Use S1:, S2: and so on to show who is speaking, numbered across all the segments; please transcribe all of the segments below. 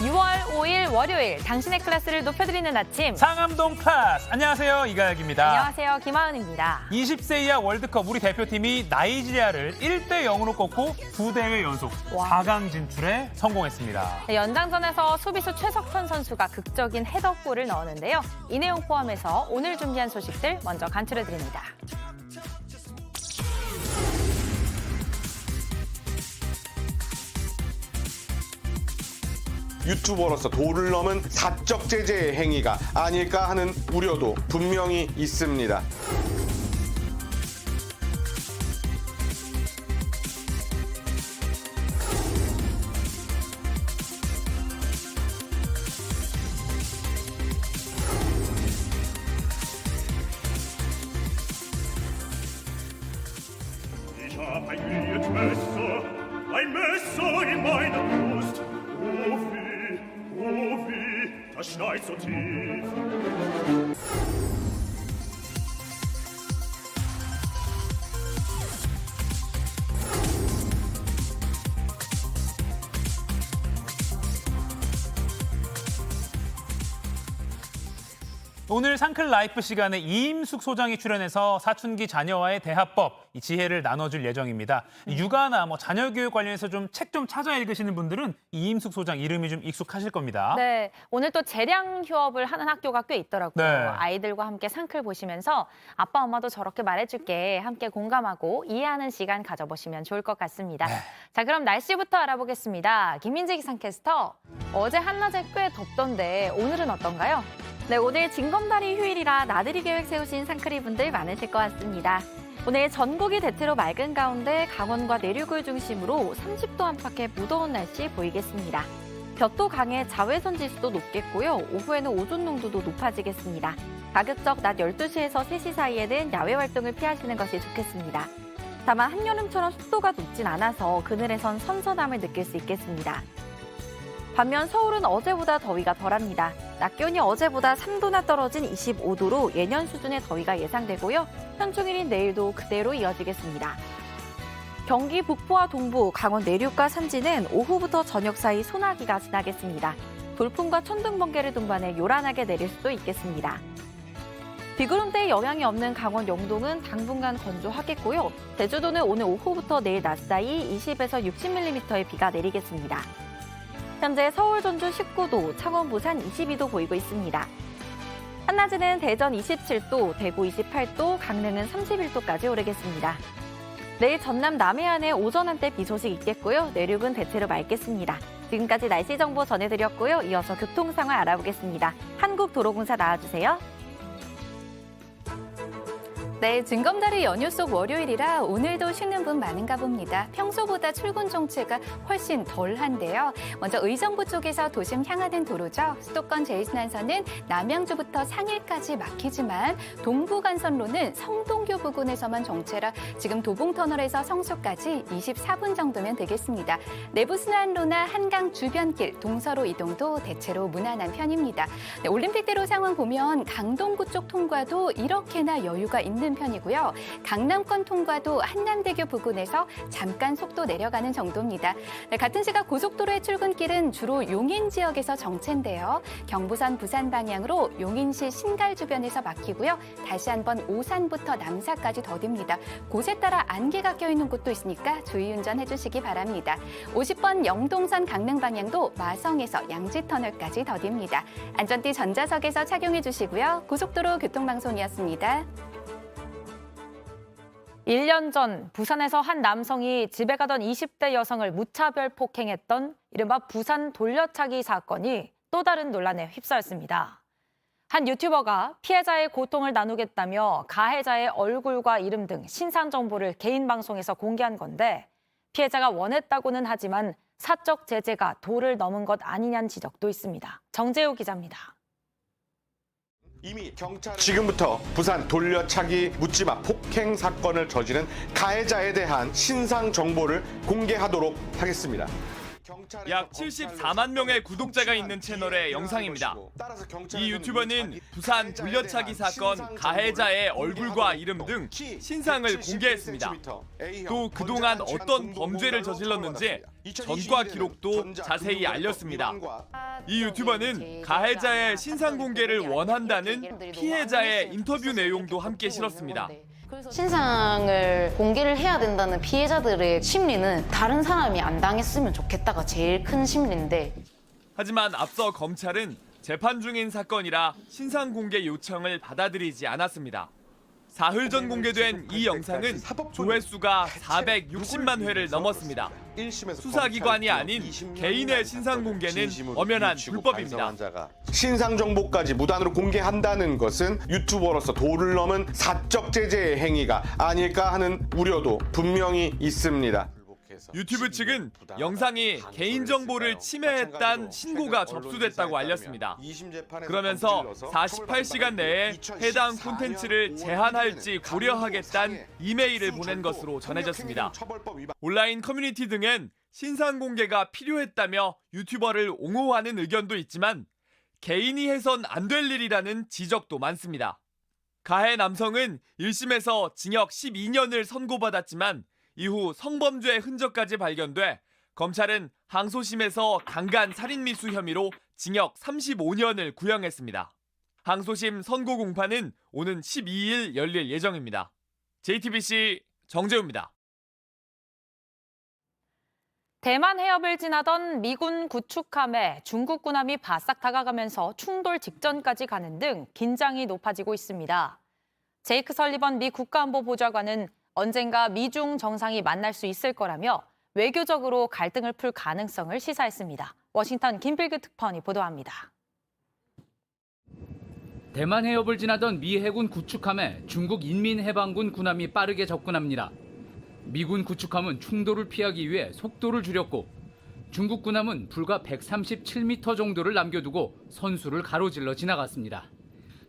S1: 6월 5일 월요일 당신의 클래스를 높여드리는 아침.
S2: 상암동 클래스. 안녕하세요. 이가혁입니다.
S1: 안녕하세요. 김하은입니다.
S2: 20세 이하 월드컵 우리 대표팀이 나이지리아를 1대0으로 꺾고 2대회 연속
S1: 와.
S2: 4강 진출에 성공했습니다.
S1: 네, 연장전에서 수비수 최석천 선수가 극적인 헤더골을 넣었는데요. 이 내용 포함해서 오늘 준비한 소식들 먼저 간추려드립니다.
S3: 유튜버로서 도를 넘은 사적 제재의 행위가 아닐까 하는 우려도 분명히 있습니다.
S4: Ich hab ein glühendes Messer, ein Messer in meiner Brust. Oh weh, das schneit so tief.
S2: 오늘 상클 라이프 시간에 이임숙 소장이 출연해서 사춘기 자녀와의 대화법, 이 지혜를 나눠줄 예정입니다. 육아나 자녀 교육 관련해서 좀 책 좀 찾아 읽으시는 분들은 이임숙 소장 이름이 좀 익숙하실 겁니다.
S1: 네, 오늘 또 재량 휴업을 하는 학교가 꽤 있더라고요.
S2: 네.
S1: 아이들과 함께 상클 보시면서 아빠, 엄마도 저렇게 말해줄게 함께 공감하고 이해하는 시간 가져보시면 좋을 것 같습니다.
S2: 네.
S1: 자, 그럼 날씨부터 알아보겠습니다. 김민지 기상캐스터, 어제 한낮에 꽤 덥던데 오늘은 어떤가요? 네, 오늘 징검다리 휴일이라 나들이 계획 세우신 상클이 분들 많으실 것 같습니다. 오늘 전국이 대체로 맑은 가운데 강원과 내륙을 중심으로 30도 안팎의 무더운 날씨 보이겠습니다. 볕도 강해 자외선 지수도 높겠고요. 오후에는 오존 농도도 높아지겠습니다. 가급적 낮 12시에서 3시 사이에는 야외 활동을 피하시는 것이 좋겠습니다. 다만 한여름처럼 습도가 높진 않아서 그늘에선 선선함을 느낄 수 있겠습니다. 반면 서울은 어제보다 더위가 덜합니다. 낮 기온이 어제보다 3도나 떨어진 25도로 예년 수준의 더위가 예상되고요. 현충일인 내일도 그대로 이어지겠습니다. 경기 북부와 동부, 강원 내륙과 산지는 오후부터 저녁 사이 소나기가 지나겠습니다. 돌풍과 천둥, 번개를 동반해 요란하게 내릴 수도 있겠습니다. 비구름대의 영향이 없는 강원 영동은 당분간 건조하겠고요. 제주도는 오늘 오후부터 내일 낮 사이 20에서 60mm의 비가 내리겠습니다. 현재 서울, 전주 19도, 창원, 부산 22도 보이고 있습니다. 한낮에는 대전 27도, 대구 28도, 강릉은 31도까지 오르겠습니다. 내일 전남 남해안에 오전 한때 비 소식 있겠고요. 내륙은 대체로 맑겠습니다. 지금까지 날씨 정보 전해드렸고요. 이어서 교통 상황 알아보겠습니다. 한국도로공사 나와주세요. 네, 징검다리 연휴 속 월요일이라 오늘도 쉬는 분 많은가 봅니다. 평소보다 출근 정체가 훨씬 덜한데요. 먼저 의정부 쪽에서 도심 향하는 도로죠. 수도권 제1순환선은 남양주부터 상일까지 막히지만 동부간선로는 성동교 부근에서만 정체라 지금 도봉터널에서 성수까지 24분 정도면 되겠습니다. 내부순환로나 한강 주변길, 동서로 이동도 대체로 무난한 편입니다. 네, 올림픽대로 상황 보면 강동구 쪽 통과도 이렇게나 여유가 있는 편이고요. 강남권 통과도 한남대교 부근에서 잠깐 속도 내려가는 정도입니다. 네, 같은 시각 고속도로의 출근길은 주로 용인 지역에서 정체인데요. 경부선 부산 방향으로 용인시 신갈 주변에서 막히고요. 다시 한번 오산부터 남사까지 더딥니다. 곳에 따라 안개가 껴있는 곳도 있으니까 주의 운전해 주시기 바랍니다. 50번 영동선 강릉 방향도 마성에서 양지터널까지 더딥니다. 안전띠 전자석에서 착용해 주시고요. 고속도로 교통방송이었습니다. 1년 전 부산에서 한 남성이 집에 가던 20대 여성을 무차별 폭행했던 이른바 부산 돌려차기 사건이 또 다른 논란에 휩싸였습니다. 한 유튜버가 피해자의 고통을 나누겠다며 가해자의 얼굴과 이름 등 신상 정보를 개인 방송에서 공개한 건데 피해자가 원했다고는 하지만 사적 제재가 도를 넘은 것 아니냐는 지적도 있습니다. 정재우 기자입니다.
S3: 이미 경찰은 지금부터 부산 돌려차기 묻지마 폭행 사건을 저지른 가해자에 대한 신상 정보를 공개하도록 하겠습니다.
S5: 약 74만 명의 구독자가 있는 채널의 영상입니다. 이 유튜버는 부산 돌려차기 사건 가해자의 얼굴과 이름 등 신상을 공개했습니다. 또 그동안 어떤 범죄를 저질렀는지 전과 기록도 자세히 알렸습니다. 이 유튜버는 가해자의 신상 공개를 원한다는 피해자의 인터뷰 내용도 함께 실었습니다.
S6: 신상을 공개를 해야 된다는 피해자들의 심리는 다른 사람이 안 당했으면 좋겠다가 제일 큰 심리인데,
S5: 하지만 앞서 검찰은 재판 중인 사건이라 신상 공개 요청을 받아들이지 않았습니다. 사흘 전 공개된 이 영상은 조회수가 460만 회를 넘었습니다. 수사기관이 아닌 개인의 신상 공개는 엄연한 불법입니다.
S3: 신상 정보까지 무단으로 공개한다는 것은 유튜버로서 도를 넘은 사적 제재의 행위가 아닐까 하는 우려도 분명히 있습니다.
S5: 유튜브 측은 영상이 개인정보를 침해했다는 신고가 접수됐다고 알렸습니다. 그러면서 48시간 내에 해당 콘텐츠를 제한할지 고려하겠다는 이메일을 보낸 것으로 전해졌습니다. 온라인 커뮤니티 등엔 신상 공개가 필요했다며 유튜버를 옹호하는 의견도 있지만 개인이 해선 안 될 일이라는 지적도 많습니다. 가해 남성은 1심에서 징역 12년을 선고받았지만 이후 성범죄 흔적까지 발견돼 검찰은 항소심에서 강간 살인미수 혐의로 징역 35년을 구형했습니다. 항소심 선고 공판은 오는 12일 열릴 예정입니다. JTBC 정재우입니다.
S1: 대만 해협을 지나던 미군 구축함에 중국 군함이 바싹 다가가면서 충돌 직전까지 가는 등 긴장이 높아지고 있습니다. 제이크 설리번 미 국가안보보좌관은 언젠가 미중 정상이 만날 수 있을 거라며 외교적으로 갈등을 풀 가능성을 시사했습니다. 워싱턴 김필규 특파원이 보도합니다.
S7: 대만 해협을 지나던 미 해군 구축함에 중국 인민해방군 군함이 빠르게 접근합니다. 미군 구축함은 충돌을 피하기 위해 속도를 줄였고 중국 군함은 불과 137m 정도를 남겨두고 선수를 가로질러 지나갔습니다.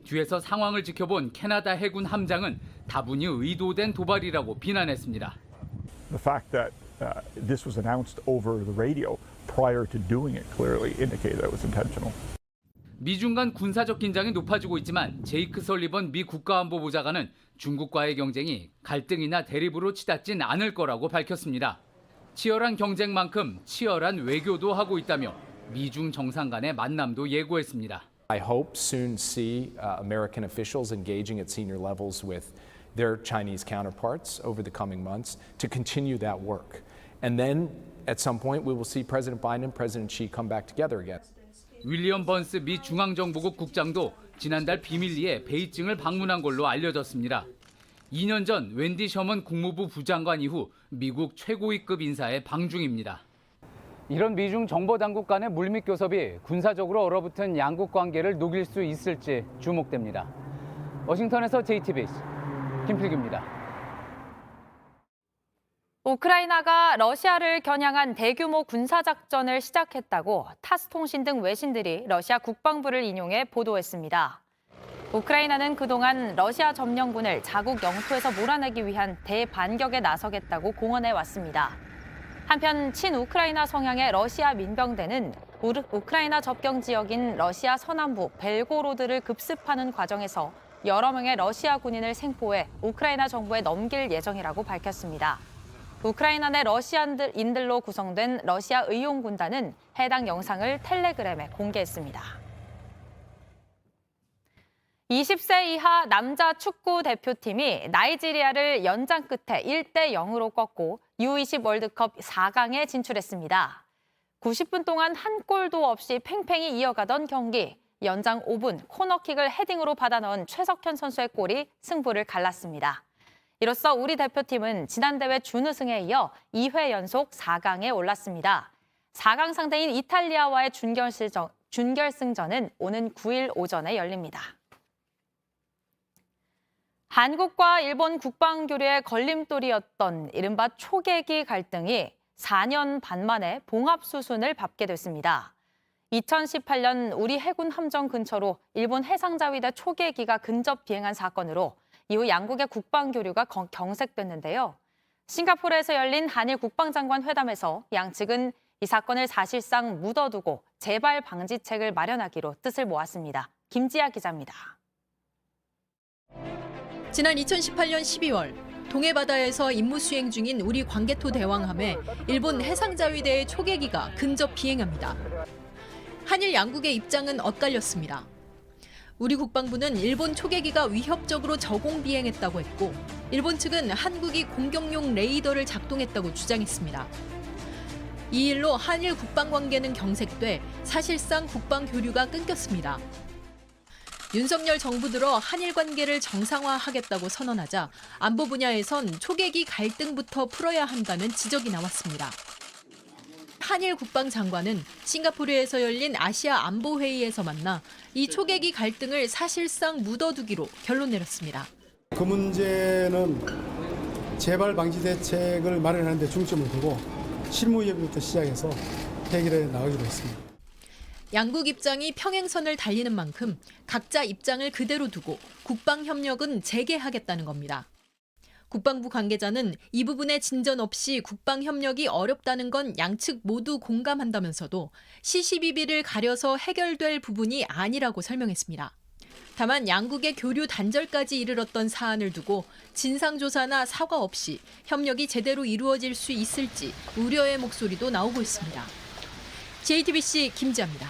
S7: 뒤에서 상황을 지켜본 캐나다 해군 함장은 다분히 의도된 도발이라고 비난했습니다.
S8: The fact that this was announced over the radio prior to doing it clearly indicated that it was intentional.
S7: 미중 간 군사적 긴장이 높아지고 있지만 제이크 설리번 미 국가안보보좌관은 중국과의 경쟁이 갈등이나 대립으로 치닫진 않을 거라고 밝혔습니다. 치열한 경쟁만큼 치열한 외교도 하고 있다며 미중 정상 간의 만남도 예고했습니다.
S9: I hope soon see American officials engaging at senior levels with their Chinese counterparts over the coming months to continue that work. And then at some point we will see President Biden and President Xi come back together again.
S7: 윌리엄 번스 미 중앙정보국 국장도 지난달 비밀리에 베이징을 방문한 걸로 알려졌습니다. 2년 전 웬디 셔먼 국무부 부장관 이후 미국 최고위급 인사의 방중입니다. 이런 미중 정보당국 간의 물밑 교섭이 군사적으로 얼어붙은 양국 관계를 녹일 수 있을지 주목됩니다. 워싱턴에서 JTBC 김필규입니다.
S1: 우크라이나가 러시아를 겨냥한 대규모 군사작전을 시작했다고 타스 통신 등 외신들이 러시아 국방부를 인용해 보도했습니다. 우크라이나는 그동안 러시아 점령군을 자국 영토에서 몰아내기 위한 대반격에 나서겠다고 공언해왔습니다. 한편 친우크라이나 성향의 러시아 민병대는 우크라이나 접경 지역인 러시아 서남부 벨고로드를 급습하는 과정에서 여러 명의 러시아 군인을 생포해 우크라이나 정부에 넘길 예정이라고 밝혔습니다. 우크라이나 내 러시아인들로 구성된 러시아 의용군단은 해당 영상을 텔레그램에 공개했습니다. 20세 이하 남자 축구 대표팀이 나이지리아를 연장 끝에 1대0으로 꺾고 U20 월드컵 4강에 진출했습니다. 90분 동안 한 골도 없이 팽팽히 이어가던 경기, 연장 5분 코너킥을 헤딩으로 받아 넣은 최석현 선수의 골이 승부를 갈랐습니다. 이로써 우리 대표팀은 지난 대회 준우승에 이어 2회 연속 4강에 올랐습니다. 4강 상대인 이탈리아와의 준결승전은 오는 9일 오전에 열립니다. 한국과 일본 국방교류의 걸림돌이었던 이른바 초계기 갈등이 4년 반 만에 봉합 수순을 밟게 됐습니다. 2018년 우리 해군 함정 근처로 일본 해상자위대 초계기가 근접 비행한 사건으로 이후 양국의 국방교류가 경색됐는데요. 싱가포르에서 열린 한일 국방장관 회담에서 양측은 이 사건을 사실상 묻어두고 재발 방지책을 마련하기로 뜻을 모았습니다. 김지아 기자입니다.
S10: 지난 2018년 12월 동해 바다에서 임무 수행 중인 우리 광개토 대왕함에 일본 해상자위대의 초계기가 근접 비행합니다. 한일 양국의 입장은 엇갈렸습니다. 우리 국방부는 일본 초계기가 위협적으로 저공 비행했다고 했고, 일본 측은 한국이 공격용 레이더를 작동했다고 주장했습니다. 이 일로 한일 국방 관계는 경색돼 사실상 국방 교류가 끊겼습니다. 윤석열 정부 들어 한일 관계를 정상화하겠다고 선언하자 안보 분야에선 초계기 갈등부터 풀어야 한다는 지적이 나왔습니다. 한일 국방장관은 싱가포르에서 열린 아시아 안보회의에서 만나 이 초계기 갈등을 사실상 묻어두기로 결론 내렸습니다.
S11: 그 문제는 재발 방지 대책을 마련하는 데 중점을 두고 실무 협의부터 시작해서 해결해 나가기로 했습니다.
S10: 양국 입장이 평행선을 달리는 만큼 각자 입장을 그대로 두고 국방 협력은 재개하겠다는 겁니다. 국방부 관계자는 이 부분에 진전 없이 국방 협력이 어렵다는 건 양측 모두 공감한다면서도 시시비비를 가려서 해결될 부분이 아니라고 설명했습니다. 다만 양국의 교류 단절까지 이르렀던 사안을 두고 진상조사나 사과 없이 협력이 제대로 이루어질 수 있을지 우려의 목소리도 나오고 있습니다. JTBC 김지아입니다.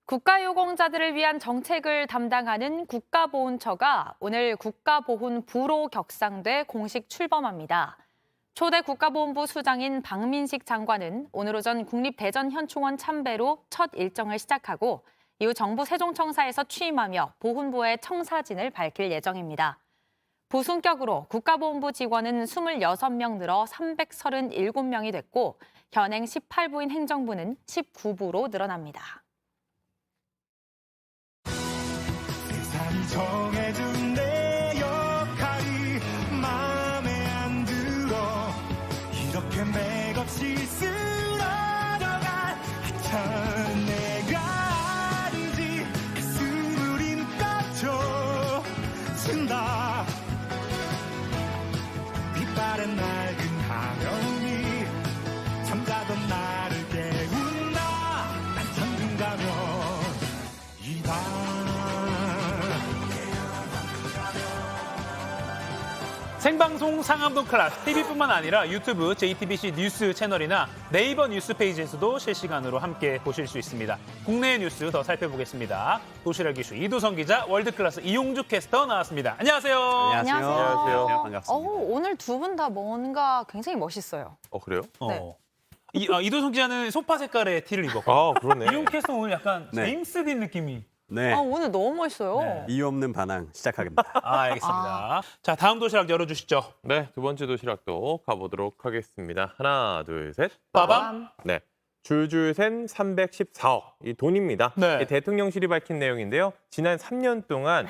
S1: 국가유공자들을 위한 정책을 담당하는 국가보훈처가 오늘 국가보훈부로 격상돼 공식 출범합니다. 초대 국가보훈부 수장인 박민식 장관은 오늘 오전 국립대전현충원 참배로 첫 일정을 시작하고 이후 정부 세종청사에서 취임하며 보훈부의 청사진을 밝힐 예정입니다. 부순격으로 국가보훈부 직원은 26명 늘어 337명이 됐고 현행 18부인 행정부는 19부로 늘어납니다.
S4: 정해준 내 역할이 마음에 안 들어 이렇게 맥없이 쓰러져간 하찮은 내가 아니지 숨을 힘까져 쓴다 빛바랜 낡은 가면이 잠자던 나를 깨운다 난 잠든 가면 이다
S2: 생방송 상암동 클래스, TV뿐만 아니라 유튜브 JTBC 뉴스 채널이나 네이버 뉴스 페이지에서도 실시간으로 함께 보실 수 있습니다. 국내의 뉴스 더 살펴보겠습니다. 도시락 이슈 이도성 기자, 월드클래스 이용주 캐스터 나왔습니다. 안녕하세요.
S1: 안녕하세요.
S12: 반갑습니다.
S1: 오늘 두 분 다 뭔가 굉장히 멋있어요.
S12: 그래요?
S1: 네.
S2: 이도성 기자는 소파 색깔의 티를 입었고,
S12: 그러네.
S2: 이용 캐스터 오늘 약간
S12: 네.
S2: 제임스 딘 느낌이.
S12: 네.
S1: 오늘 너무 멋있어요.
S2: 네.
S12: 이유 없는 반항 시작하겠습니다.
S2: 알겠습니다. 자, 다음 도시락 열어주시죠.
S13: 네, 두 번째 도시락도 가보도록 하겠습니다. 하나, 둘, 셋.
S2: 빠밤.
S13: 네, 줄줄 센 314억, 이 돈입니다.
S2: 네.
S13: 이 대통령실이 밝힌 내용인데요. 지난 3년 동안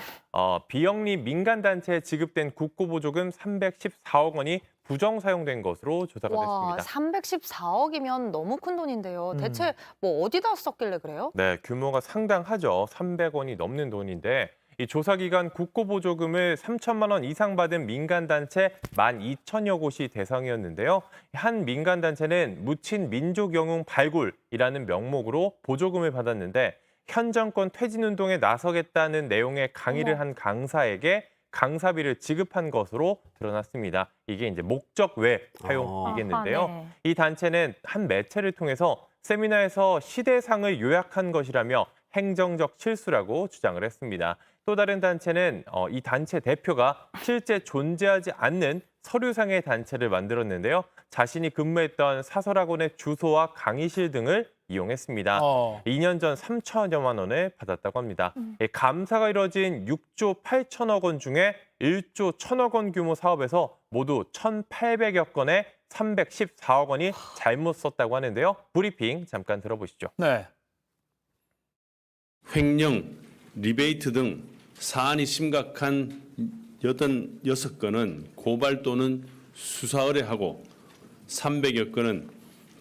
S13: 비영리 민간단체에 지급된 국고보조금 314억 원이 부정 사용된 것으로 조사가
S1: 와,
S13: 됐습니다.
S1: 314억이면 너무 큰 돈인데요. 대체 뭐 어디다 썼길래 그래요?
S13: 네, 규모가 상당하죠. 300원이 넘는 돈인데 이 조사 기간 국고보조금을 3천만 원 이상 받은 민간단체 12,000여 곳이 대상이었는데요. 한 민간단체는 묻힌 민족영웅 발굴이라는 명목으로 보조금을 받았는데 현 정권 퇴진운동에 나서겠다는 내용의 강의를 한 강사에게 강사비를 지급한 것으로 드러났습니다. 이게 이제 목적 외 사용이겠는데요.
S1: 네.
S13: 이 단체는 한 매체를 통해서 세미나에서 시대상을 요약한 것이라며 행정적 실수라고 주장을 했습니다. 또 다른 단체는 이 단체 대표가 실제 존재하지 않는 서류상의 단체를 만들었는데요. 자신이 근무했던 사설학원의 주소와 강의실 등을 이용했습니다. 2년 전 3천여만 원을 받았다고 합니다. 감사가 이뤄진 6조 8천억 원 중에 1조 1천억 원 규모 사업에서 모두 1,800여 건의 314억 원이 잘못 썼다고 하는데요. 브리핑 잠깐 들어보시죠.
S2: 네.
S14: 횡령, 리베이트 등 사안이 심각한 86건은 고발 또는 수사 의뢰하고 300여 건은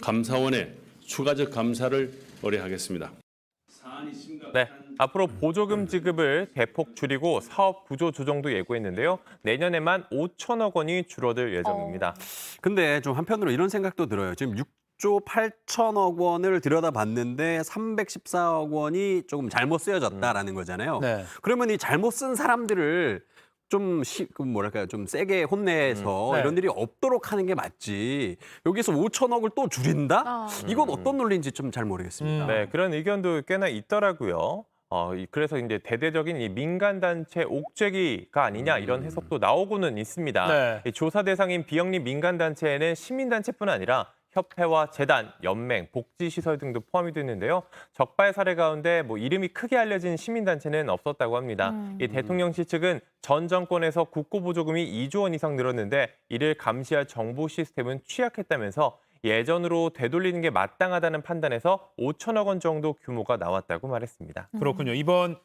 S14: 감사원에 추가적 감사를 의뢰하겠습니다.
S13: 네. 앞으로 보조금 지급을 대폭 줄이고 사업 구조 조정도 예고했는데요. 내년에만 5천억 원이 줄어들 예정입니다.
S12: 근데 좀 한편으로 이런 생각도 들어요. 지금 6조 8천억 원을 들여다봤는데 314억 원이 조금 잘못 쓰여졌다라는 거잖아요.
S2: 네.
S12: 그러면 이 잘못 쓴 사람들을 좀 뭐랄까요, 좀 세게 혼내서
S2: 네.
S12: 이런 일이 없도록 하는 게 맞지. 여기서 5천억을 또 줄인다? 이건 어떤 논리인지 좀 잘 모르겠습니다.
S13: 네, 그런 의견도 꽤나 있더라고요. 그래서 이제 대대적인 이 민간단체 옥죄기가 아니냐 이런 해석도 나오고는 있습니다.
S2: 네.
S13: 이 조사 대상인 비영리 민간단체에는 시민단체뿐 아니라 협회와 재단, 연맹, 복지시설 등도 포함이 됐는데요. 적발 사례 가운데 이름이 크게 알려진 시민단체는 없었다고 합니다. 이 대통령실 측은 전 정권에서 국고보조금이 2조 원 이상 늘었는데 이를 감시할 정보 시스템은 취약했다면서 예전으로 되돌리는 게 마땅하다는 판단에서 5천억 원 정도 규모가 나왔다고 말했습니다.
S2: 그렇군요. 이번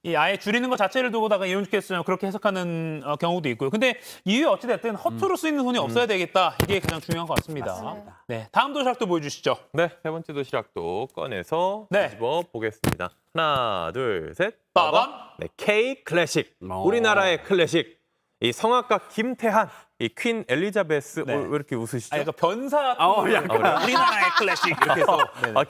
S2: 이 아예 줄이는 것 자체를 두고다가 이혼주께서 그렇게 해석하는 경우도 있고요. 근데 이후에 어찌됐든 허투루 쓰이는 돈이 없어야 되겠다. 이게 가장 중요한 것 같습니다.
S1: 맞습니다.
S2: 네, 다음 도시락도 보여주시죠.
S13: 네, 세 번째 도시락도 꺼내서
S2: 네.
S13: 뒤집어 보겠습니다. 하나, 둘, 셋.
S2: 빠밤.
S13: 네, K 클래식. 우리나라의 클래식. 이 성악가 김태한, 이 퀸 엘리자베스.
S2: 네.
S13: 왜 이렇게 웃으시죠?
S2: 약간 변사
S12: 약간.
S2: 우리나라의 클래식 이렇게 해서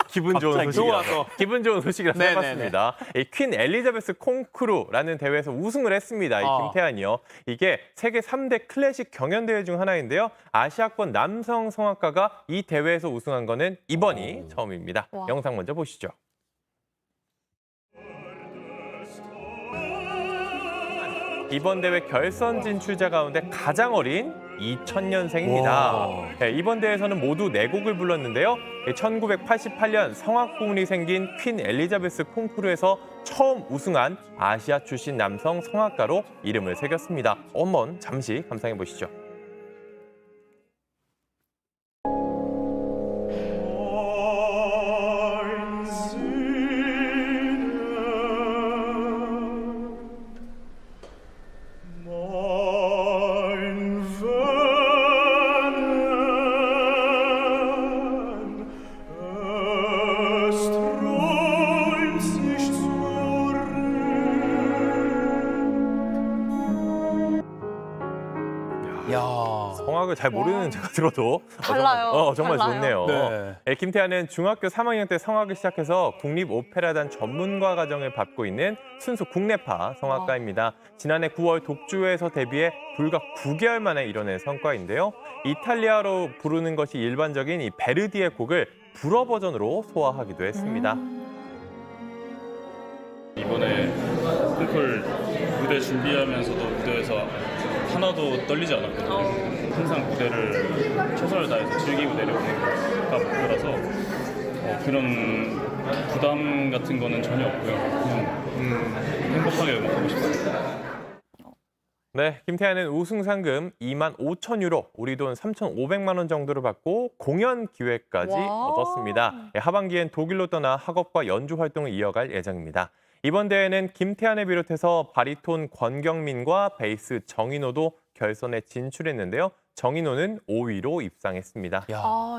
S13: 기분 좋은
S2: 갑자기.
S13: 소식이라서.
S2: 좋아서.
S13: 기분 좋은 소식이라서
S2: 네네네.
S13: 해봤습니다. 이 퀸 엘리자베스 콩쿠르라는 대회에서 우승을 했습니다. 이 김태한이요. 이게 세계 3대 클래식 경연대회 중 하나인데요. 아시아권 남성 성악가가 이 대회에서 우승한 거는 이번이 처음입니다.
S1: 와.
S13: 영상 먼저 보시죠. 이번 대회 결선 진출자 가운데 가장 어린 2000년생입니다. 네, 이번 대회에서는 모두 4곡을 불렀는데요. 1988년 성악 부문이 생긴 퀸 엘리자베스 콩쿠르에서 처음 우승한 아시아 출신 남성 성악가로 이름을 새겼습니다. 한번 잠시 감상해 보시죠. 성악을 잘 모르는 제가 들어도
S1: 달라요.
S13: 정말
S1: 달라요.
S13: 좋네요.
S2: 네.
S13: 김태한은 중학교 3학년 때 성악을 시작해서 국립오페라단 전문가 과정을 밟고 있는 순수 국내파 성악가입니다. 지난해 9월 독주에서 데뷔해 불과 9개월 만에 이뤄낸 성과인데요. 이탈리아로 부르는 것이 일반적인 이 베르디의 곡을 불어 버전으로 소화하기도 했습니다.
S4: 이번에 콩쿨 무대 준비하면서도 무대에서 하나도 떨리지 않았거든요. 항상 무대를 최선을 다해서 즐기고 내려오는 것가 목표라서 그런 부담 같은 거는 전혀 없고요. 그냥 행복하게 음악하고 싶습니다.
S13: 네, 김태한은 우승 상금 2만 5천 유로, 우리 돈 3,500만 원 정도를 받고 공연 기회까지 얻었습니다. 하반기엔 독일로 떠나 학업과 연주 활동을 이어갈 예정입니다. 이번 대회는 김태한을 비롯해서 바리톤 권경민과 베이스 정인호도 결선에 진출했는데요. 정인호는 5위로 입상했습니다.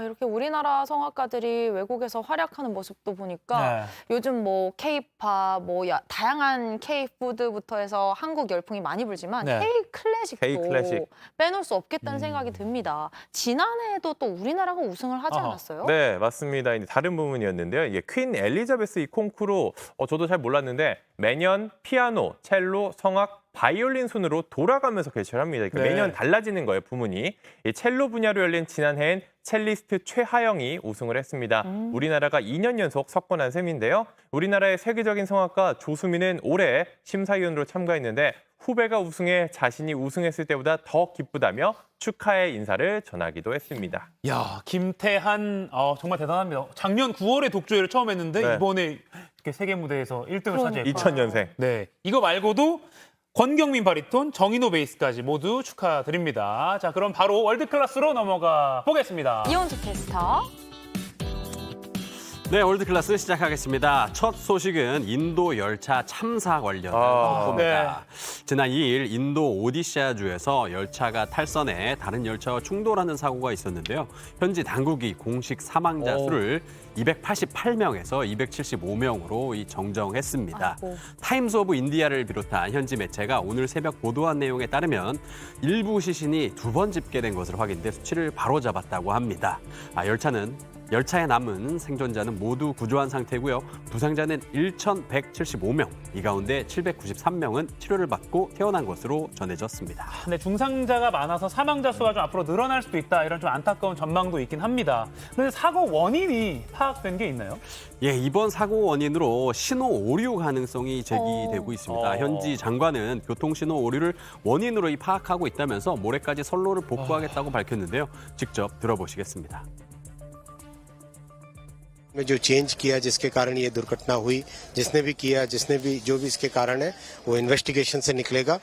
S1: 이렇게 우리나라 성악가들이 외국에서 활약하는 모습도 보니까 요즘 K-팝, 다양한 K-푸드부터 해서 한국 열풍이 많이 불지만 K-클래식도
S13: K-클래식.
S1: 빼놓을 수 없겠다는 생각이 듭니다. 지난해에도 또 우리나라가 우승을 하지 않았어요?
S13: 네, 맞습니다. 이제 다른 부분이었는데요. 이게 퀸 엘리자베스 이 콩쿠르, 저도 잘 몰랐는데 매년 피아노, 첼로, 성악, 바이올린 순으로 돌아가면서 개최합니다. 그러니까 매년 달라지는 거예요, 부문이. 이 첼로 분야로 열린 지난해엔 첼리스트 최하영이 우승을 했습니다. 우리나라가 2년 연속 석권한 셈인데요. 우리나라의 세계적인 성악가 조수민은 올해 심사위원으로 참가했는데 후배가 우승해 자신이 우승했을 때보다 더 기쁘다며 축하의 인사를 전하기도 했습니다.
S2: 야, 김태한 정말 대단합니다. 작년 9월에 독주회를 처음 했는데 이번에 이렇게 세계 무대에서 1등을 차지했고
S13: 2000년생.
S2: 네, 이거 말고도 권경민 바리톤, 정인호 베이스까지 모두 축하드립니다. 자, 그럼 바로 월드클래스로 넘어가 보겠습니다.
S1: 이혼주 캐스터.
S12: 네, 월드클래스 시작하겠습니다. 첫 소식은 인도 열차 참사 관련 보도입니다. 지난 2일 인도 오디샤주에서 열차가 탈선해 다른 열차와 충돌하는 사고가 있었는데요. 현지 당국이 공식 사망자 수를 288명에서 275명으로 정정했습니다.
S1: 아이고.
S12: 타임스 오브 인디아를 비롯한 현지 매체가 오늘 새벽 보도한 내용에 따르면 일부 시신이 2번 집계된 것으로 확인돼 수치를 바로잡았다고 합니다. 열차에 남은 생존자는 모두 구조한 상태고요. 부상자는 1,175명, 이 가운데 793명은 치료를 받고 태어난 것으로 전해졌습니다.
S2: 근데 중상자가 많아서 사망자 수가 좀 앞으로 늘어날 수도 있다, 이런 좀 안타까운 전망도 있긴 합니다. 그런데 사고 원인이 파악된 게 있나요?
S12: 예, 이번 사고 원인으로 신호 오류 가능성이 제기되고 있습니다. 현지 장관은 교통신호 오류를 원인으로 파악하고 있다면서 모레까지 선로를 복구하겠다고 밝혔는데요. 직접 들어보시겠습니다.
S15: में जो चेंज किया जिसके कारण ये दुर्घटना हुई, जिसने भी किया, जो भी इसके कारण है वो इन्वेस्टिगेशन से निकलेगा।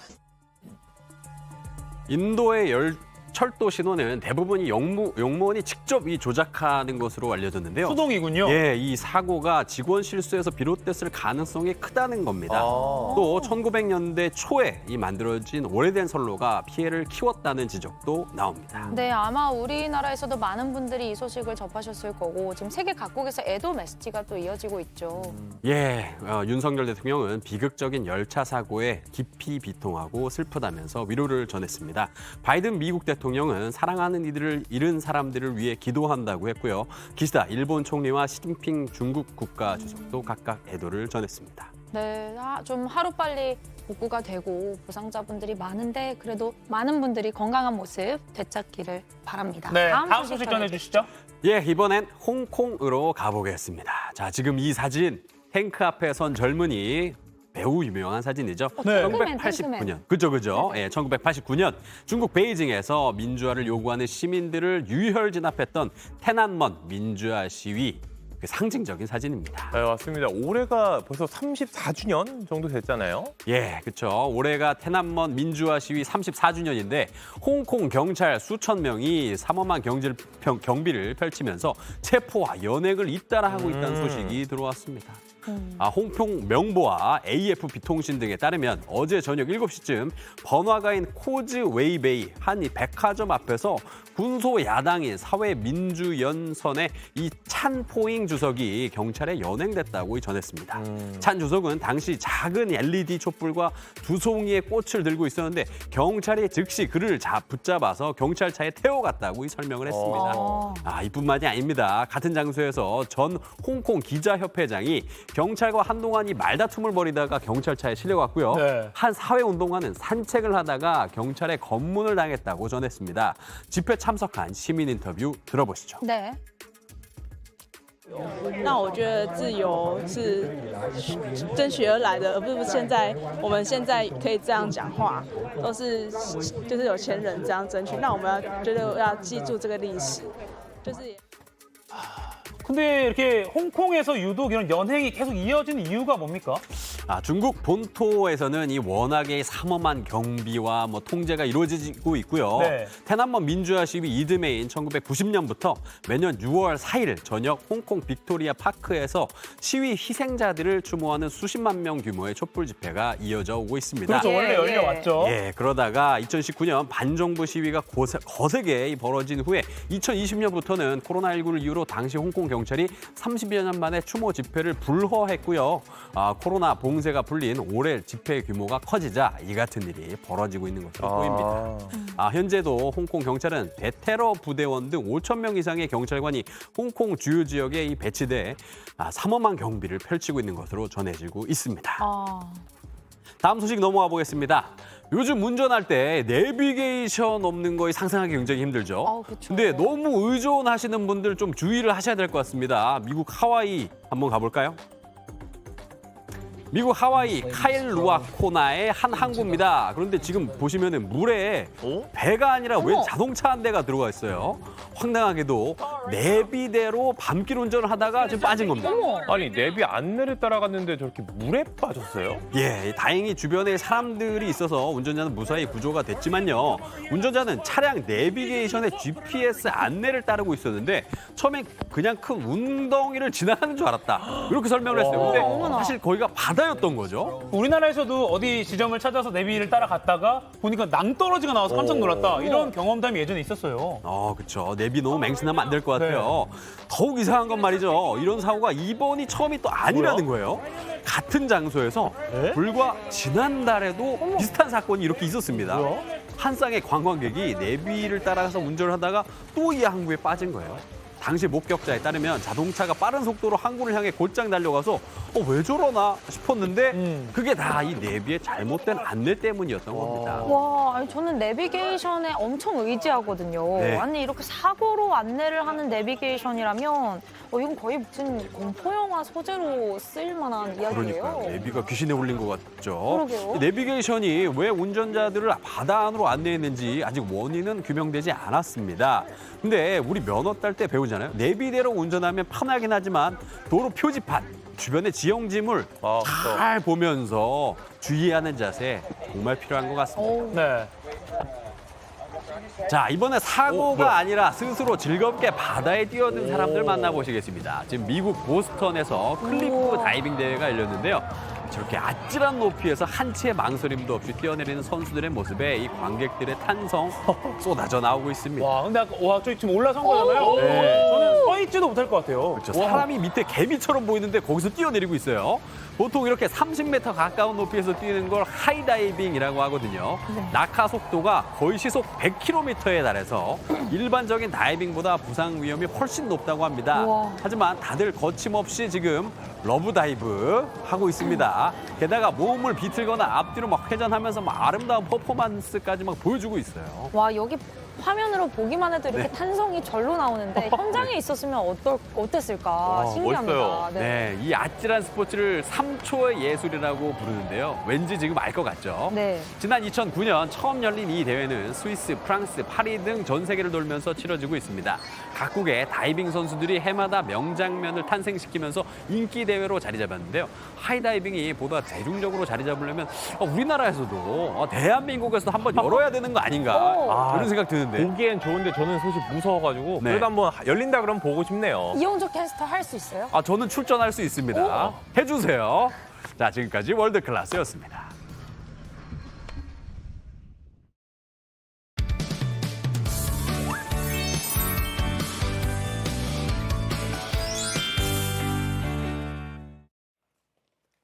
S12: 인도의 철도 신호는 대부분이 용무원이 직접 조작하는 것으로 알려졌는데요.
S2: 수동이군요.
S12: 예, 이 사고가 직원 실수에서 비롯됐을 가능성이 크다는 겁니다. 또 1900년대 초에 만들어진 오래된 선로가 피해를 키웠다는 지적도 나옵니다.
S1: 네, 아마 우리나라에서도 많은 분들이 이 소식을 접하셨을 거고 지금 세계 각국에서 애도 메시지가 또 이어지고 있죠.
S12: 예, 윤석열 대통령은 비극적인 열차 사고에 깊이 비통하고 슬프다면서 위로를 전했습니다. 바이든 미국 대통령은 사랑하는 이들을 잃은 사람들을 위해 기도한다고 했고요. 기시다 일본 총리와 시진핑 중국 국가주석도 각각 애도를 전했습니다.
S1: 네, 좀 하루빨리 복구가 되고 부상자분들이 많은데 그래도 많은 분들이 건강한 모습 되찾기를 바랍니다.
S2: 네, 다음 소식 전해주시죠.
S12: 예, 이번엔 홍콩으로 가보겠습니다. 자, 지금 이 사진, 탱크 앞에 선 젊은이 매우 유명한 사진이죠.
S2: 네.
S12: 1989년. 그죠. 예, 1989년 중국 베이징에서 민주화를 요구하는 시민들을 유혈 진압했던 태난먼 민주화 시위. 상징적인 사진입니다.
S13: 네, 맞습니다. 올해가 벌써 34주년 정도 됐잖아요.
S12: 예, 그렇죠. 올해가 태난먼 민주화 시위 34주년인데 홍콩 경찰 수천 명이 삼엄한 경비를 펼치면서 체포와 연행을 잇따라 하고 있다는 소식이 들어왔습니다. 홍콩 명보와 AFP 통신 등에 따르면 어제 저녁 7시쯤 번화가인 코즈웨이베이 한 백화점 앞에서 군소 야당인 사회민주연선의 이 찬포잉 주석이 경찰에 연행됐다고 전했습니다. 찬 주석은 당시 작은 LED 촛불과 2송이의 꽃을 들고 있었는데 경찰이 즉시 그를 붙잡아서 경찰차에 태워갔다고 설명을 했습니다. 이뿐만이 아닙니다. 같은 장소에서 전 홍콩 기자협회장이 경찰과 한동안 말다툼을 벌이다가 경찰차에 실려갔고요.
S2: 네.
S12: 한 사회운동가는 산책을 하다가 경찰에 검문을 당했다고 전했습니다. 집회 참석한 시민 인터뷰 들어보시죠.
S1: 네.
S16: 那我觉得自由是争取而来的，而不是我们现在可以这样讲话，都是就是有钱人这样争取。那我们要记住这个历史，就是。
S2: 근데 이렇게 홍콩에서 유독 이런 연행이 계속 이어지는 이유가 뭡니까?
S12: 중국 본토에서는 이 워낙에 삼엄한 경비와 통제가 이루어지고 있고요.
S2: 네.
S12: 태난먼 민주화 시위 이듬해인 1990년부터 매년 6월 4일 저녁 홍콩 빅토리아 파크에서 시위 희생자들을 추모하는 수십만 명 규모의 촛불 집회가 이어져 오고 있습니다.
S2: 그렇죠. 원래 열려왔죠.
S12: 예, 그러다가 2019년 반정부 시위가 거세게 벌어진 후에 2020년부터는 코로나19를 이유로 당시 홍콩 경찰이 30여 년 만에 추모 집회를 불허했고요. 코로나 봉쇄가 풀린 올해 집회 규모가 커지자 이 같은 일이 벌어지고 있는 것으로 보입니다. 현재도 홍콩 경찰은 대테러 부대원 등 5천 명 이상의 경찰관이 홍콩 주요 지역에 배치돼 삼엄한 경비를 펼치고 있는 것으로 전해지고 있습니다. 다음 소식 넘어가 보겠습니다. 요즘 운전할 때 내비게이션 없는 거에 상상하기 굉장히 힘들죠. 근데 너무 의존하시는 분들 좀 주의를 하셔야 될 것 같습니다. 미국 하와이 한번 가볼까요? 미국 하와이 카일루아코나의 한 항구입니다. 그런데 지금 보시면은 물에 배가 아니라 웬 자동차 한 대가 들어가 있어요. 황당하게도 내비대로 밤길 운전을 하다가 지금 빠진 겁니다.
S13: 아니, 내비 안내를 따라갔는데 저렇게 물에 빠졌어요?
S12: 예, 다행히 주변에 사람들이 있어서 운전자는 무사히 구조가 됐지만요. 운전자는 차량 내비게이션에 GPS 안내를 따르고 있었는데 처음엔 그냥 큰 웅덩이를 지나가는 줄 알았다. 이렇게 설명을 했어요. 근데 사실 거기가 바다였던 거죠.
S2: 우리나라에서도 어디 지점을 찾아서 내비를 따라갔다가 보니까 낭떠러지가 나와서 깜짝 놀랐다. 이런 경험담이 예전에 있었어요.
S12: 그렇죠. 내비 너무 맹신하면 안 될 것 같아요. 더욱 이상한 건 말이죠. 이런 사고가 이번이 처음이 또 아니라는 거예요. 같은 장소에서 불과 지난달에도 비슷한 사건이 이렇게 있었습니다. 한 쌍의 관광객이 내비를 따라가서 운전을 하다가 또 이 항구에 빠진 거예요. 당시 목격자에 따르면 자동차가 빠른 속도로 항구를 향해 곧장 달려가서 왜 저러나 싶었는데 그게 다 이 내비의 잘못된 안내 때문이었던 겁니다.
S1: 와, 아니, 저는 내비게이션에 엄청 의지하거든요.
S12: 네.
S1: 아니, 이렇게 사고로 안내를 하는 내비게이션이라면 이건 거의 무슨 공포영화 소재로 쓰일 만한 이야기예요.
S12: 그러니까요. 내비가 귀신에 울린 것 같죠.
S1: 그러게요.
S12: 이 내비게이션이 왜 운전자들을 바다 안으로 안내했는지 아직 원인은 규명되지 않았습니다. 근데 우리 면허 딸 때 배우잖아요. 내비대로 운전하면 편하긴 하지만 도로 표지판, 주변의 지형지물 잘 보면서 주의하는 자세 정말 필요한 것 같습니다.
S2: 네.
S12: 자, 이번에 사고가 아니라 스스로 즐겁게 바다에 뛰어든 사람들 만나보시겠습니다. 지금 미국 보스턴에서 클리프 다이빙 대회가 열렸는데요. 저렇게 아찔한 높이에서 한치의 망설임도 없이 뛰어내리는 선수들의 모습에 이 관객들의 탄성 쏟아져 나오고 있습니다.
S2: 와, 근데 아까 저희 지금 올라선 거잖아요.
S12: 네.
S2: 저는 서 있지도 못할 것 같아요.
S12: 그렇죠. 사람이 밑에 개미처럼 보이는데 거기서 뛰어내리고 있어요. 보통 이렇게 30m 가까운 높이에서 뛰는 걸 하이다이빙이라고 하거든요. 낙하 속도가 거의 시속 100km에 달해서 일반적인 다이빙보다 부상 위험이 훨씬 높다고 합니다. 하지만 다들 거침없이 지금 러브다이브 하고 있습니다. 게다가 몸을 비틀거나 앞뒤로 막 회전하면서 막 아름다운 퍼포먼스까지 막 보여주고 있어요.
S1: 와, 여기 화면으로 보기만 해도 이렇게
S12: 네.
S1: 탄성이 절로 나오는데 현장에 있었으면 어땠을까 신기합니다.
S12: 네, 이 아찔한 스포츠를 3초의 예술이라고 부르는데요. 왠지 지금 알 것 같죠?
S1: 네.
S12: 지난 2009년 처음 열린 이 대회는 스위스, 프랑스, 파리 등 전 세계를 돌면서 치러지고 있습니다. 각국의 다이빙 선수들이 해마다 명장면을 탄생시키면서 인기 대회로 자리 잡았는데요. 하이다이빙이 보다 대중적으로 자리 잡으려면 우리나라에서도 대한민국에서도 한번 열어야 되는 거 아닌가 이런 생각 드는데.
S13: 보기엔 좋은데 저는 사실 무서워가지고
S12: 네.
S13: 그래도 한번 열린다 그러면 보고 싶네요.
S1: 이용조 캐스터 할 수 있어요?
S12: 저는 출전할 수 있습니다. 해주세요. 자, 지금까지 월드클래스였습니다.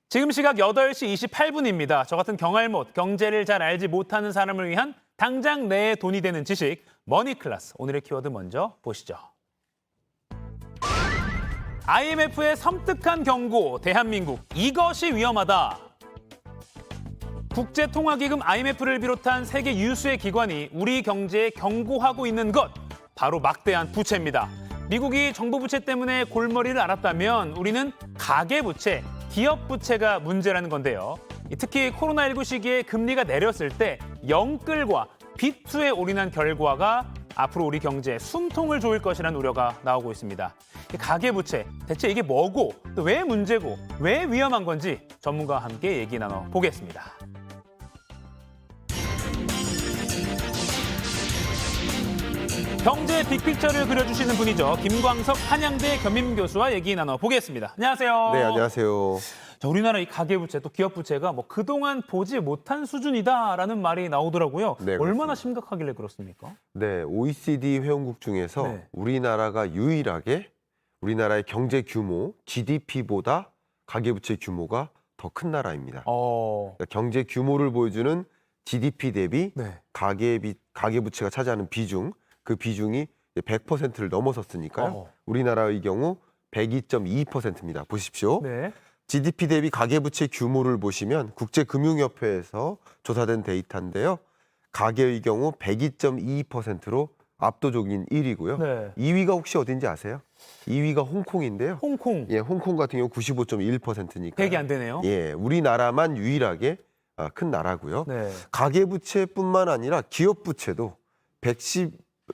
S2: 지금 시각 8시 28분입니다. 저 같은 경알못, 경제를 잘 알지 못하는 사람을 위한 당장 내 돈이 되는 지식, 머니클래스. 오늘의 키워드 먼저 보시죠. IMF의 섬뜩한 경고, 대한민국, 이것이 위험하다. 국제통화기금 IMF를 비롯한 세계 유수의 기관이 우리 경제에 경고하고 있는 것, 바로 막대한 부채입니다. 미국이 정부 부채 때문에 골머리를 앓았다면 우리는 가계부채, 기업부채가 문제라는 건데요. 특히 코로나19 시기에 금리가 내렸을 때 영끌과 빚투에 올인한 결과가 앞으로 우리 경제에 숨통을 조일 것이라는 우려가 나오고 있습니다. 가계부채, 대체 이게 뭐고 또 왜 문제고 왜 위험한 건지 전문가와 함께 얘기 나눠보겠습니다. 경제 빅픽처를 그려주시는 분이죠. 김광석 한양대 겸임교수와 얘기 나눠보겠습니다. 안녕하세요.
S17: 네, 안녕하세요.
S2: 자, 우리나라 이 가계부채 또 기업부채가 그동안 보지 못한 수준이다라는 말이 나오더라고요.
S17: 네,
S2: 얼마나 심각하길래 그렇습니까?
S17: 네, OECD 회원국 중에서 우리나라가 유일하게 우리나라의 경제 규모, GDP보다 가계부채 규모가 더 큰 나라입니다. 그러니까 경제 규모를 보여주는 GDP 대비 가계부채가 차지하는 비중, 그 비중이 100%를 넘어섰으니까요. 우리나라의 경우 102.2%입니다. 보십시오.
S2: 네.
S17: GDP 대비 가계부채 규모를 보시면 국제금융협회에서 조사된 데이터인데요. 가계의 경우 102.22%로 압도적인 1위고요.
S2: 네.
S17: 2위가 혹시 어딘지 아세요? 2위가 홍콩인데요.
S2: 홍콩.
S17: 예, 홍콩 같은 경우 95.1%니까.
S2: 100이 안 되네요.
S17: 예, 우리나라만 유일하게 큰 나라고요.
S2: 네.
S17: 가계부채뿐만 아니라 기업부채도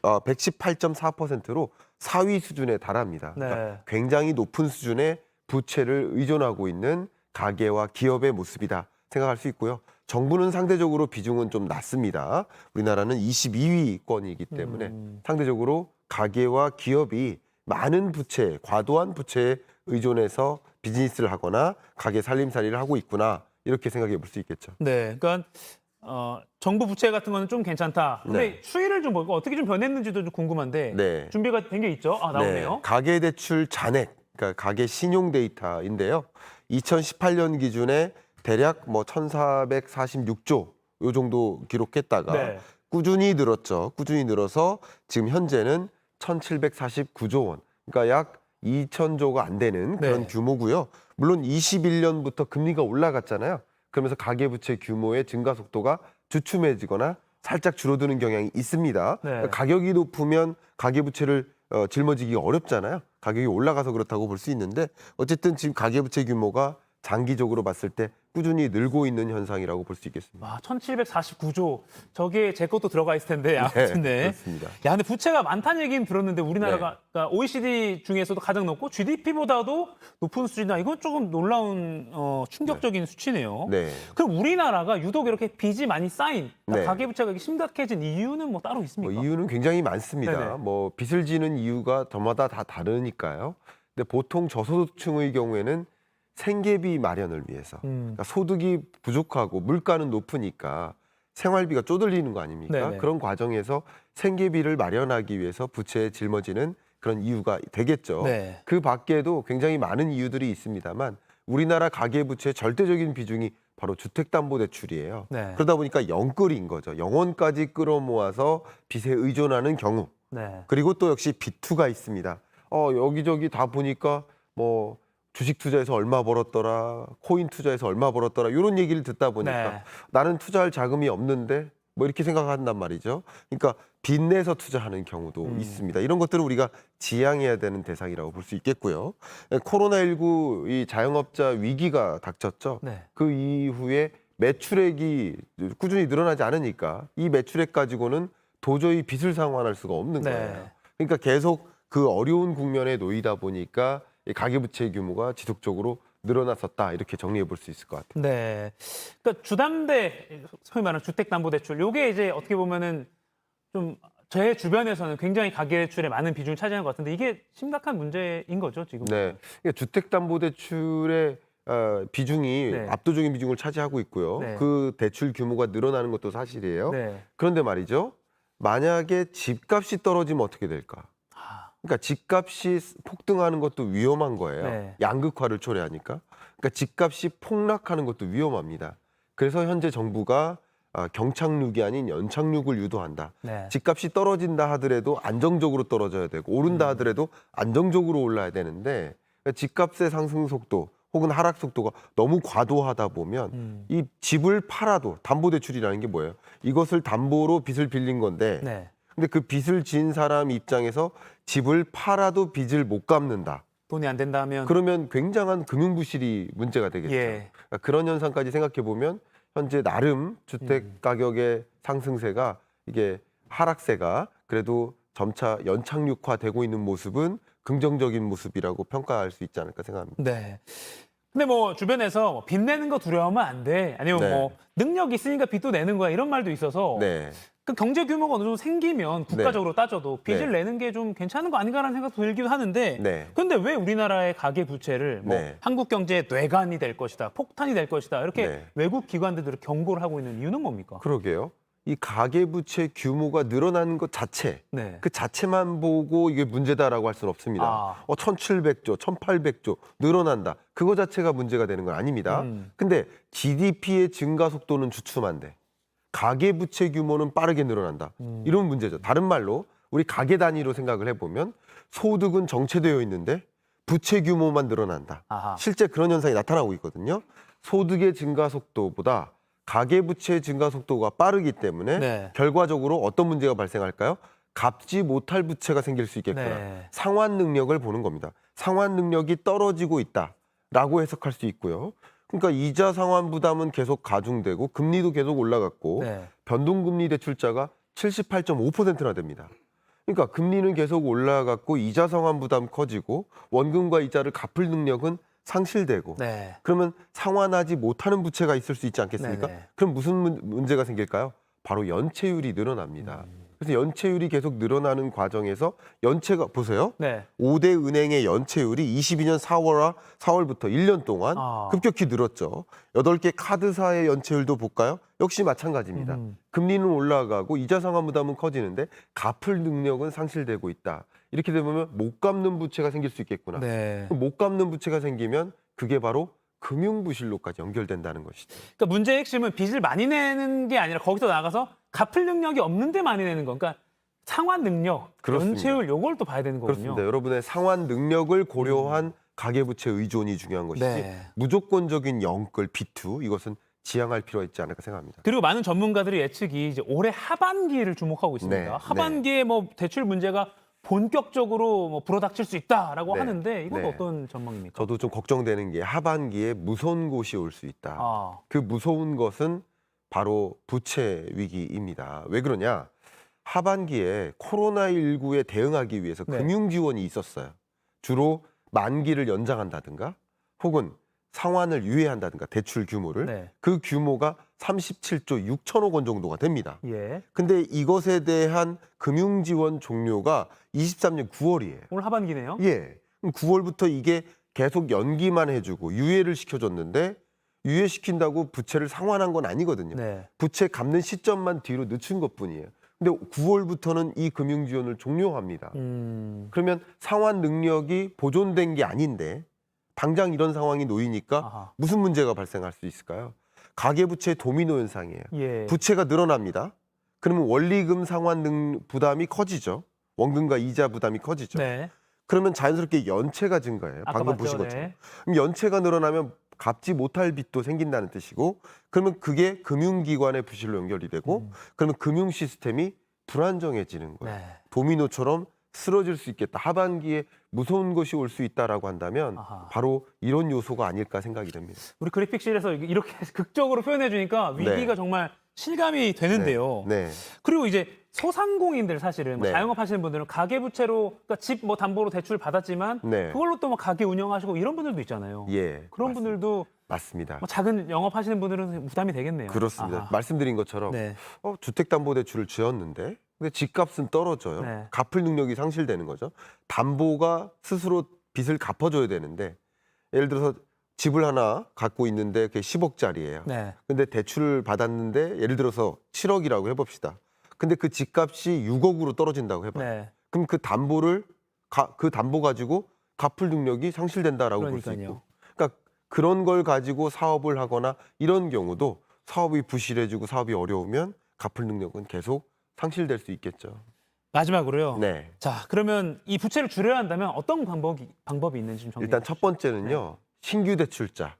S17: 118.4%로 4위 수준에 달합니다. 그러니까 굉장히 높은 수준의 부채를 의존하고 있는 가계와 기업의 모습이다 생각할 수 있고요. 정부는 상대적으로 비중은 좀 낮습니다. 우리나라는 22위권이기 때문에 상대적으로 가계와 기업이 많은 부채, 과도한 부채에 의존해서 비즈니스를 하거나 가게 살림살이를 하고 있구나 이렇게 생각해 볼 수 있겠죠.
S2: 네, 그러니까 정부 부채 같은 거는 좀 괜찮다. 근데
S17: 네.
S2: 추이를 좀 보고 어떻게 좀 변했는지도 좀 궁금한데
S17: 네.
S2: 준비가 된 게 있죠? 아, 나오네요.
S17: 네, 가계대출 잔액, 그러니까 가계 신용 데이터인데요. 2018년 기준에 대략 뭐 1,446조 요 정도 기록했다가
S2: 네.
S17: 꾸준히 늘었죠. 꾸준히 늘어서 지금 현재는 1,749조 원. 그러니까 약 2,000조가 안 되는 그런
S2: 네.
S17: 규모고요. 물론 21년부터 금리가 올라갔잖아요. 그러면서 가계부채 규모의 증가 속도가 주춤해지거나 살짝 줄어드는 경향이 있습니다.
S2: 네.
S17: 그러니까 가격이 높으면 가계부채를 짊어지기가 어렵잖아요. 가격이 올라가서 그렇다고 볼 수 있는데 어쨌든 지금 가계부채 규모가 장기적으로 봤을 때 꾸준히 늘고 있는 현상이라고 볼 수 있겠습니다.
S2: 와, 1,749조. 저게 제 것도 들어가 있을 텐데. 아무튼 네.
S17: 그렇습니다.
S2: 야, 근데 부채가 많다는 얘기는 들었는데 우리나라가 그러니까 OECD 중에서도 가장 높고 GDP보다도 높은 수준이다. 이건 조금 놀라운 충격적인 수치네요.
S17: 네.
S2: 그럼 우리나라가 유독 이렇게 빚이 많이 쌓인
S17: 네.
S2: 가계부채가 심각해진 이유는 뭐 따로 있습니까?
S17: 이유는 굉장히 많습니다.
S2: 네네.
S17: 뭐 빚을 지는 이유가 저마다 다 다르니까요. 근데 보통 저소득층의 경우에는 생계비 마련을 위해서 그러니까 소득이 부족하고 물가는 높으니까 생활비가 쪼들리는 거 아닙니까?
S2: 네네.
S17: 그런 과정에서 생계비를 마련하기 위해서 부채에 짊어지는 그런 이유가 되겠죠.
S2: 네.
S17: 그 밖에도 굉장히 많은 이유들이 있습니다만 우리나라 가계부채의 절대적인 비중이 바로 주택담보대출이에요.
S2: 네.
S17: 그러다 보니까 영끌인 거죠. 영원까지 끌어모아서 빚에 의존하는 경우.
S2: 네.
S17: 그리고 또 역시 비투가 있습니다. 여기저기 다 보니까 뭐 주식 투자해서 얼마 벌었더라, 코인 투자해서 얼마 벌었더라 이런 얘기를 듣다 보니까
S2: 네.
S17: 나는 투자할 자금이 없는데 뭐 이렇게 생각한단 말이죠. 그러니까 빚내서 투자하는 경우도 있습니다. 이런 것들을 우리가 지양해야 되는 대상이라고 볼 수 있겠고요. 코로나19 이 자영업자 위기가 닥쳤죠.
S2: 네.
S17: 그 이후에 매출액이 꾸준히 늘어나지 않으니까 이 매출액 가지고는 도저히 빚을 상환할 수가 없는
S2: 네.
S17: 거예요. 그러니까 계속 그 어려운 국면에 놓이다 보니까 이 가계부채 규모가 지속적으로 늘어났었다 이렇게 정리해 볼 수 있을 것 같아요.
S2: 네. 그러니까 주담대, 소위 말하는 주택담보대출, 요게 이제 어떻게 보면은 좀 제 주변에서는 굉장히 가계대출에 많은 비중을 차지하는 것 같은데 이게 심각한 문제인 거죠, 지금?
S17: 네. 그러니까 주택담보대출의 비중이
S2: 네.
S17: 압도적인 비중을 차지하고 있고요.
S2: 네.
S17: 그 대출 규모가 늘어나는 것도 사실이에요.
S2: 네.
S17: 그런데 말이죠. 만약에 집값이 떨어지면 어떻게 될까? 그러니까 집값이 폭등하는 것도 위험한 거예요.
S2: 네.
S17: 양극화를 초래하니까. 그러니까 집값이 폭락하는 것도 위험합니다. 그래서 현재 정부가 경착륙이 아닌 연착륙을 유도한다.
S2: 네.
S17: 집값이 떨어진다 하더라도 안정적으로 떨어져야 되고 오른다 하더라도 안정적으로 올라야 되는데 그러니까 집값의 상승 속도 혹은 하락 속도가 너무 과도하다 보면 이 집을 팔아도 담보대출이라는 게 뭐예요? 이것을 담보로 빚을 빌린 건데
S2: 네.
S17: 근데 그 빚을 진 사람 입장에서 집을 팔아도 빚을 못 갚는다.
S2: 돈이 안 된다면
S17: 그러면 굉장한 금융부실이 문제가 되겠죠.
S2: 예.
S17: 그러니까 그런 현상까지 생각해 보면 현재 나름 주택 가격의 상승세가 이게 하락세가 그래도 점차 연착륙화되고 있는 모습은 긍정적인 모습이라고 평가할 수 있지 않을까 생각합니다.
S2: 네. 근데 뭐 주변에서 뭐 빚 내는 거 두려워하면 안 돼. 아니면
S17: 네.
S2: 뭐 능력 있으니까 빚도 내는 거야 이런 말도 있어서
S17: 네.
S2: 그 경제 규모가 어느 정도 생기면 국가적으로 따져도 빚을 내는 게 좀 괜찮은 거 아닌가라는 생각도 들기도 하는데
S17: 네.
S2: 그런데 왜 우리나라의 가계 부채를 뭐
S17: 네.
S2: 한국 경제의 뇌관이 될 것이다, 폭탄이 될 것이다 이렇게
S17: 네.
S2: 외국 기관들이 경고를 하고 있는 이유는 뭡니까?
S17: 그러게요. 이 가계부채 규모가 늘어나는 것 자체,
S2: 네.
S17: 그 자체만 보고 이게 문제다라고 할 수는 없습니다. 1,700조, 1,800조 늘어난다. 그거 자체가 문제가 되는 건 아닙니다. 근데 GDP의 증가 속도는 주춤한데 가계부채 규모는 빠르게 늘어난다. 이런 문제죠. 다른 말로 우리 가계 단위로 생각을 해보면 소득은 정체되어 있는데 부채 규모만 늘어난다.
S2: 아하.
S17: 실제 그런 현상이 나타나고 있거든요. 소득의 증가 속도보다 가계부채의 증가 속도가 빠르기 때문에
S2: 네.
S17: 결과적으로 어떤 문제가 발생할까요? 갚지 못할 부채가 생길 수 있겠구나.
S2: 네.
S17: 상환 능력을 보는 겁니다. 상환 능력이 떨어지고 있다라고 해석할 수 있고요. 그러니까 이자 상환 부담은 계속 가중되고 금리도 계속 올라갔고
S2: 네.
S17: 변동금리 대출자가 78.5%나 됩니다. 그러니까 금리는 계속 올라갔고 이자 상환 부담 커지고 원금과 이자를 갚을 능력은 상실되고
S2: 네.
S17: 그러면 상환하지 못하는 부채가 있을 수 있지 않겠습니까?
S2: 네네.
S17: 그럼 무슨 문제가 생길까요? 바로 연체율이 늘어납니다. 그래서 연체율이 계속 늘어나는 과정에서 연체가 보세요.
S2: 네.
S17: 5대 은행의 연체율이 22년 4월부터 1년 동안 급격히 늘었죠. 8개 카드사의 연체율도 볼까요? 역시 마찬가지입니다. 금리는 올라가고 이자 상환 부담은 커지는데 갚을 능력은 상실되고 있다. 이렇게 되면 못 갚는 부채가 생길 수 있겠구나.
S2: 네.
S17: 못 갚는 부채가 생기면 그게 바로 금융부실로까지 연결된다는 것이죠.
S2: 그러니까 문제의 핵심은 빚을 많이 내는 게 아니라 거기서 나가서 갚을 능력이 없는데 많이 내는 거. 그러니까 상환 능력,
S17: 그렇습니다.
S2: 연체율 요걸 또 봐야 되는 거군요.
S17: 그렇습니다. 여러분의 상환 능력을 고려한 가계부채 의존이 중요한 것이지
S2: 네.
S17: 무조건적인 영끌, 비투 이것은 지양할 필요가 있지 않을까 생각합니다.
S2: 그리고 많은 전문가들의 예측이 이제 올해 하반기를 주목하고 있습니다.
S17: 네,
S2: 하반기에 뭐 대출 문제가 본격적으로 뭐 불어닥칠 수 있다라고
S17: 네,
S2: 하는데 이건
S17: 네.
S2: 어떤 전망입니까?
S17: 저도 좀 걱정되는 게 하반기에 무서운 곳이 올 수 있다. 그 무서운 것은 바로 부채 위기입니다. 왜 그러냐? 하반기에 코로나19에 대응하기 위해서 금융 지원이 있었어요. 주로 만기를 연장한다든가 혹은 상환을 유예한다든가 대출 규모를 그 규모가 37조 6천억 원 정도가 됩니다.
S2: 예.
S17: 근데 이것에 대한 금융 지원 종료가 23년 9월이에요.
S2: 오늘 하반기네요.
S17: 예. 그럼 9월부터 이게 계속 연기만 해주고 유예를 시켜줬는데 유예시킨다고 부채를 상환한 건 아니거든요. 부채 갚는 시점만 뒤로 늦춘 것뿐이에요. 근데 9월부터는 이 금융 지원을 종료합니다. 그러면 상환 능력이 보존된 게 아닌데 당장 이런 상황이 놓이니까 무슨 문제가 발생할 수 있을까요? 가계부채 도미노 현상이에요.
S2: 예.
S17: 부채가 늘어납니다. 그러면 원리금 상환 부담이 커지죠. 원금과 이자 부담이 커지죠. 그러면 자연스럽게 연체가 증가해요. 방금 보신 것처럼. 그럼 연체가 늘어나면 갚지 못할 빚도 생긴다는 뜻이고 그러면 그게 금융기관의 부실로 연결이 되고 그러면 금융 시스템이 불안정해지는 거예요. 도미노처럼 쓰러질 수 있겠다. 하반기에 무서운 것이 올 수 있다라고 한다면 바로 이런 요소가 아닐까 생각이 됩니다.
S2: 우리 그래픽실에서 이렇게 극적으로 표현해 주니까 위기가 정말 실감이 되는데요. 그리고 이제 소상공인들 사실은 뭐 자영업 하시는 분들은 가계부채로 그러니까 집 뭐 담보로 대출 받았지만 그걸로 또 뭐 가게 운영하시고 이런 분들도 있잖아요. 그런 분들도
S17: 맞습니다.
S2: 뭐 작은 영업 하시는 분들은 부담이 되겠네요.
S17: 그렇습니다. 말씀드린 것처럼 주택담보대출을 지었는데 근데 집값은 떨어져요. 갚을 능력이 상실되는 거죠. 담보가 스스로 빚을 갚아줘야 되는데 예를 들어서 집을 하나 갖고 있는데 그게 10억짜리예요. 근데 대출을 받았는데 예를 들어서 7억이라고 해봅시다. 근데 그 집값이 6억으로 떨어진다고 해봐요. 그럼 그 담보 가지고 갚을 능력이 상실된다라고 볼 수 있고. 그러니까 그런 걸 가지고 사업을 하거나 이런 경우도 사업이 부실해지고 사업이 어려우면 갚을 능력은 계속 상실될 수 있겠죠.
S2: 마지막으로요. 자, 그러면 이 부채를 줄여야 한다면 어떤 방법이 있는지 좀 정리해
S17: 일단 첫 번째는요. 신규 대출자.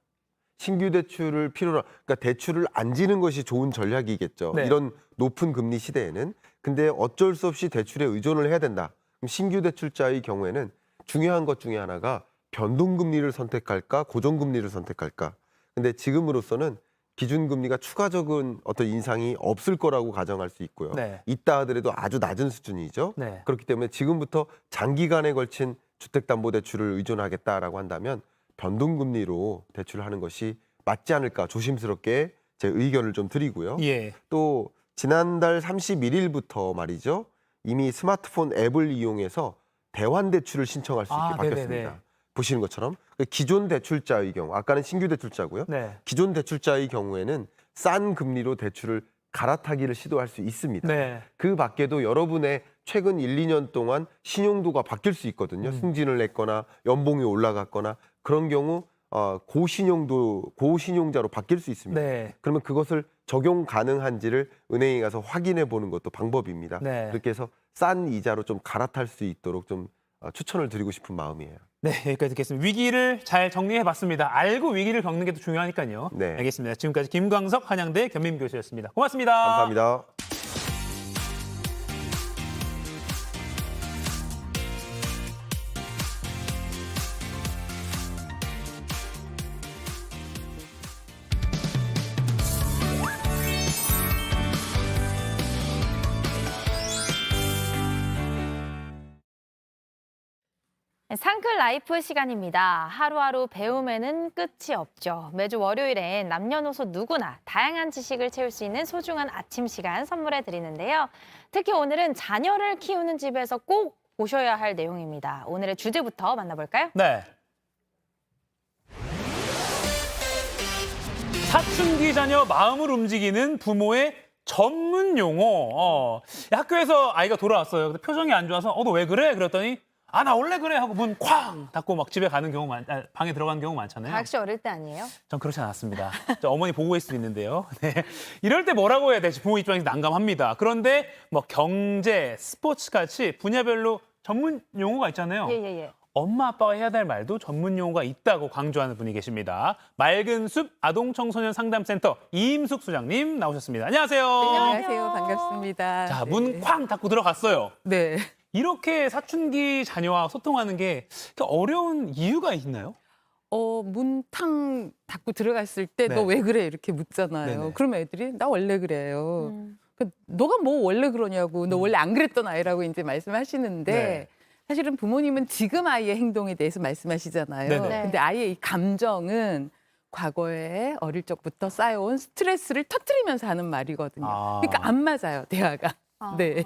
S17: 신규 대출을 필요로 그러니까 대출을 안 지는 것이 좋은 전략이겠죠. 이런 높은 금리 시대에는. 근데 어쩔 수 없이 대출에 의존을 해야 된다. 그럼 신규 대출자의 경우에는 중요한 것 중에 하나가 변동금리를 선택할까, 고정금리를 선택할까. 근데 지금으로서는 기준금리가 추가적인 어떤 인상이 없을 거라고 가정할 수 있고요. 있다 하더라도 아주 낮은 수준이죠. 그렇기 때문에 지금부터 장기간에 걸친 주택담보대출을 의존하겠다라고 한다면 변동금리로 대출을 하는 것이 맞지 않을까 조심스럽게 제 의견을 좀 드리고요. 또 지난달 31일부터 말이죠. 이미 스마트폰 앱을 이용해서 대환대출을 신청할 수 있게 바뀌었습니다. 보시는 것처럼 기존 대출자의 경우, 아까는 신규 대출자고요. 기존 대출자의 경우에는 싼 금리로 대출을 갈아타기를 시도할 수 있습니다. 그 밖에도 여러분의 최근 1, 2년 동안 신용도가 바뀔 수 있거든요. 승진을 했거나 연봉이 올라갔거나 그런 경우 고신용자로 바뀔 수 있습니다. 그러면 그것을 적용 가능한지를 은행에 가서 확인해 보는 것도 방법입니다. 그렇게 해서 싼 이자로 좀 갈아탈 수 있도록 좀 추천을 드리고 싶은 마음이에요.
S2: 네, 여기까지 듣겠습니다. 위기를 잘 정리해봤습니다. 알고 위기를 겪는 게 더 중요하니까요. 알겠습니다. 지금까지 김광석 한양대 겸임 교수였습니다. 고맙습니다.
S17: 감사합니다.
S1: 상클 라이프 시간입니다. 하루하루 배움에는 끝이 없죠. 매주 월요일엔 남녀노소 누구나 다양한 지식을 채울 수 있는 소중한 아침 시간 선물해 드리는데요. 특히 오늘은 자녀를 키우는 집에서 꼭 보셔야 할 내용입니다. 오늘의 주제부터 만나볼까요?
S2: 네. 사춘기 자녀 마음을 움직이는 부모의 전문 용어. 학교에서 아이가 돌아왔어요. 근데 표정이 안 좋아서 너 왜 그래? 그랬더니 나 원래 그래 하고 문 쾅 닫고 막 집에 가는 경우 방에 들어가는 경우 많잖아요.
S1: 다 혹시 어릴 때 아니에요?
S2: 전 그렇지 않았습니다. 저 어머니 보고 있을 수 있는데요. 네. 이럴 때 뭐라고 해야 될지 부모 입장에서 난감합니다. 그런데 뭐 경제, 스포츠 같이 분야별로 전문 용어가 있잖아요.
S1: 예.
S2: 엄마 아빠가 해야 될 말도 전문 용어가 있다고 강조하는 분이 계십니다. 맑은 숲 아동청소년 상담센터 이임숙 소장님 나오셨습니다. 안녕하세요.
S18: 안녕하세요. 반갑습니다.
S2: 자, 문 쾅 닫고 들어갔어요.
S18: 네.
S2: 이렇게 사춘기 자녀와 소통하는 게 어려운 이유가 있나요?
S18: 문탕 닫고 들어갔을 때 너 왜 그래 이렇게 묻잖아요.
S2: 네네.
S18: 그러면 애들이 나 원래 그래요. 너가 뭐 원래 그러냐고, 너 원래 안 그랬던 아이라고 이제 말씀하시는데
S2: 네.
S18: 사실은 부모님은 지금 아이의 행동에 대해서 말씀하시잖아요.
S2: 네네.
S18: 근데 아이의 이 감정은 과거에 어릴 적부터 쌓여온 스트레스를 터뜨리면서 하는 말이거든요. 그러니까 안 맞아요, 대화가. 네.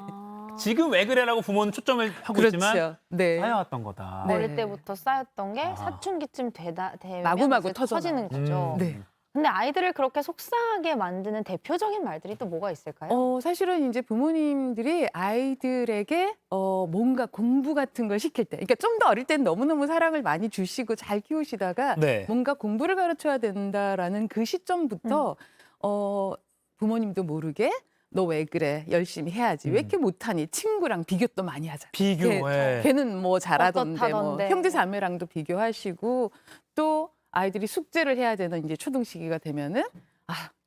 S2: 지금 왜 그래라고 부모는 초점을 하고
S18: 그렇죠.
S2: 있지만
S18: 네.
S2: 쌓여왔던 거다.
S18: 네.
S1: 어릴 때부터 쌓였던 게 사춘기쯤 되면
S18: 마구마구
S1: 이제
S18: 터져나와요.
S1: 터지는 거죠.
S18: 네.
S1: 근데 아이들을 그렇게 속상하게 만드는 대표적인 말들이 또 뭐가 있을까요?
S18: 사실은 이제 부모님들이 아이들에게 뭔가 공부 같은 걸 시킬 때, 그러니까 좀 더 어릴 땐 너무너무 사랑을 많이 주시고 잘 키우시다가
S2: 네.
S18: 뭔가 공부를 가르쳐야 된다라는 그 시점부터 부모님도 모르게 너 왜 그래? 열심히 해야지. 왜 이렇게 못하니? 친구랑 비교 또 많이 하잖아요.
S2: 비교.
S18: 걔는 뭐 잘하던데, 뭐
S1: 어떻다던데.
S18: 형제 자매랑도 비교하시고 또 아이들이 숙제를 해야 되는 이제 초등 시기가 되면은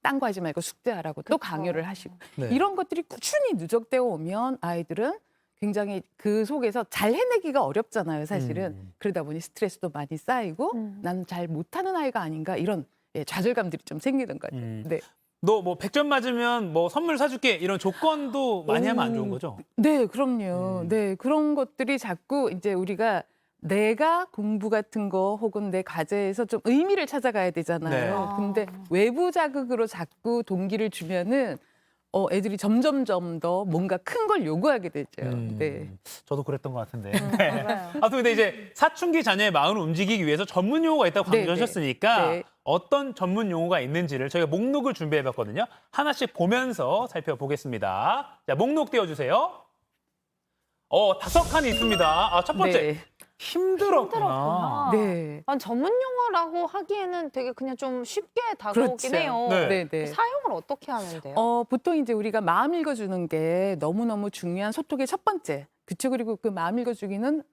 S18: 딴 거 하지 말고 숙제하라고 또 강요를 하시고
S2: 네.
S18: 이런 것들이 꾸준히 누적되어 오면 아이들은 굉장히 그 속에서 잘 해내기가 어렵잖아요, 사실은. 그러다 보니 스트레스도 많이 쌓이고 나는 잘 못하는 아이가 아닌가 이런 좌절감들이 좀 생기는 거죠. 네.
S2: 너 뭐 100점 맞으면 뭐 선물 사줄게 이런 조건도 많이 하면 안 좋은 거죠?
S18: 네, 그럼요. 네, 그런 것들이 자꾸 이제 우리가 내가 공부 같은 거 혹은 내 과제에서 좀 의미를 찾아가야 되잖아요.
S2: 네.
S18: 근데 외부 자극으로 자꾸 동기를 주면은 애들이 점점점 더 뭔가 큰 걸 요구하게 되죠. 네.
S2: 저도 그랬던 것 같은데.
S1: 맞아요.
S2: 아무튼 근데 이제 사춘기 자녀의 마음을 움직이기 위해서 전문 용어가 있다고
S18: 네,
S2: 강조하셨으니까
S18: 네.
S2: 어떤 전문 용어가 있는지를 저희가 목록을 준비해봤거든요. 하나씩 보면서 살펴보겠습니다. 자, 목록 띄워주세요. 5칸이 있습니다. 첫 번째.
S18: 네.
S2: 힘들었구나.
S18: 네.
S1: 전문 용어라고 하기에는 되게 그냥 좀 쉽게 다가오긴
S18: 그렇죠.
S1: 해요.
S2: 네.
S18: 네.
S1: 사용을 어떻게 하면 돼요?
S18: 보통 이제 우리가 마음 읽어주는 게 너무너무 중요한 소통의 첫 번째. 그쵸. 그리고 그 마음 읽어주기는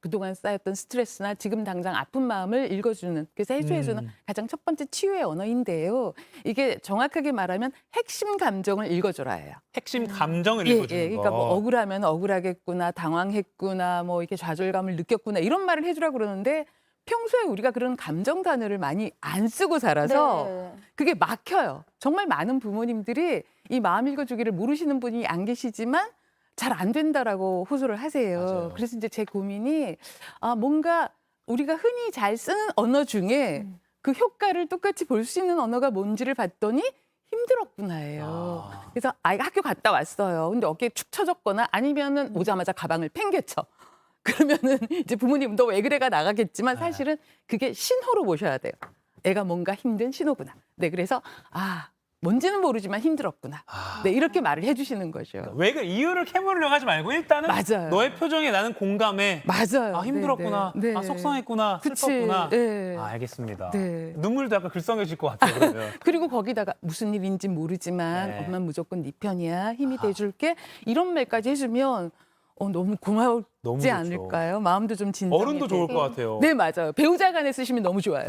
S18: 그동안 쌓였던 스트레스나 지금 당장 아픈 마음을 읽어주는, 그래서 해소해주는 가장 첫 번째 치유의 언어인데요. 이게 정확하게 말하면 핵심 감정을 읽어줘라예요.
S2: 핵심 감정을
S18: 예,
S2: 읽어주는
S18: 그러니까
S2: 거.
S18: 뭐 억울하면 억울하겠구나, 당황했구나, 뭐 이렇게 좌절감을 느꼈구나 이런 말을 해주라 그러는데 평소에 우리가 그런 감정 단어를 많이 안 쓰고 살아서
S1: 네.
S18: 그게 막혀요. 정말 많은 부모님들이 이 마음 읽어주기를 모르시는 분이 안 계시지만 잘 안 된다라고 호소를 하세요.
S2: 맞아요.
S18: 그래서 이제 제 고민이 뭔가 우리가 흔히 잘 쓰는 언어 중에 그 효과를 똑같이 볼 수 있는 언어가 뭔지를 봤더니 힘들었구나예요. 그래서 아이가 학교 갔다 왔어요. 근데 어깨에 축 처졌거나 아니면은 오자마자 가방을 팽개쳐. 그러면은 이제 부모님 너 왜 그래가 나가겠지만 사실은 그게 신호로 보셔야 돼요. 애가 뭔가 힘든 신호구나. 네, 그래서 뭔지는 모르지만 힘들었구나. 네, 이렇게 말을 해주시는 거죠.
S2: 왜 그 이유를 캐물으려고 하지 말고 일단은
S18: 맞아요.
S2: 너의 표정에 나는 공감해.
S18: 맞아요.
S2: 힘들었구나.
S18: 네, 네.
S2: 속상했구나.
S18: 그치.
S2: 슬펐구나.
S18: 네.
S2: 알겠습니다.
S18: 네.
S2: 눈물도 약간 글썽여질 것 같아요. 그러면.
S18: 그리고 거기다가 무슨 일인지 모르지만
S2: 네.
S18: 엄마는 무조건 네 편이야. 힘이 돼줄게. 이런 말까지 해주면 너무 고마우지
S2: 너무 좋죠.
S18: 않을까요? 마음도 좀 진정이
S2: 어른도 좋을 것 같아요.
S18: 네, 맞아요. 배우자 간에 쓰시면 너무 좋아요.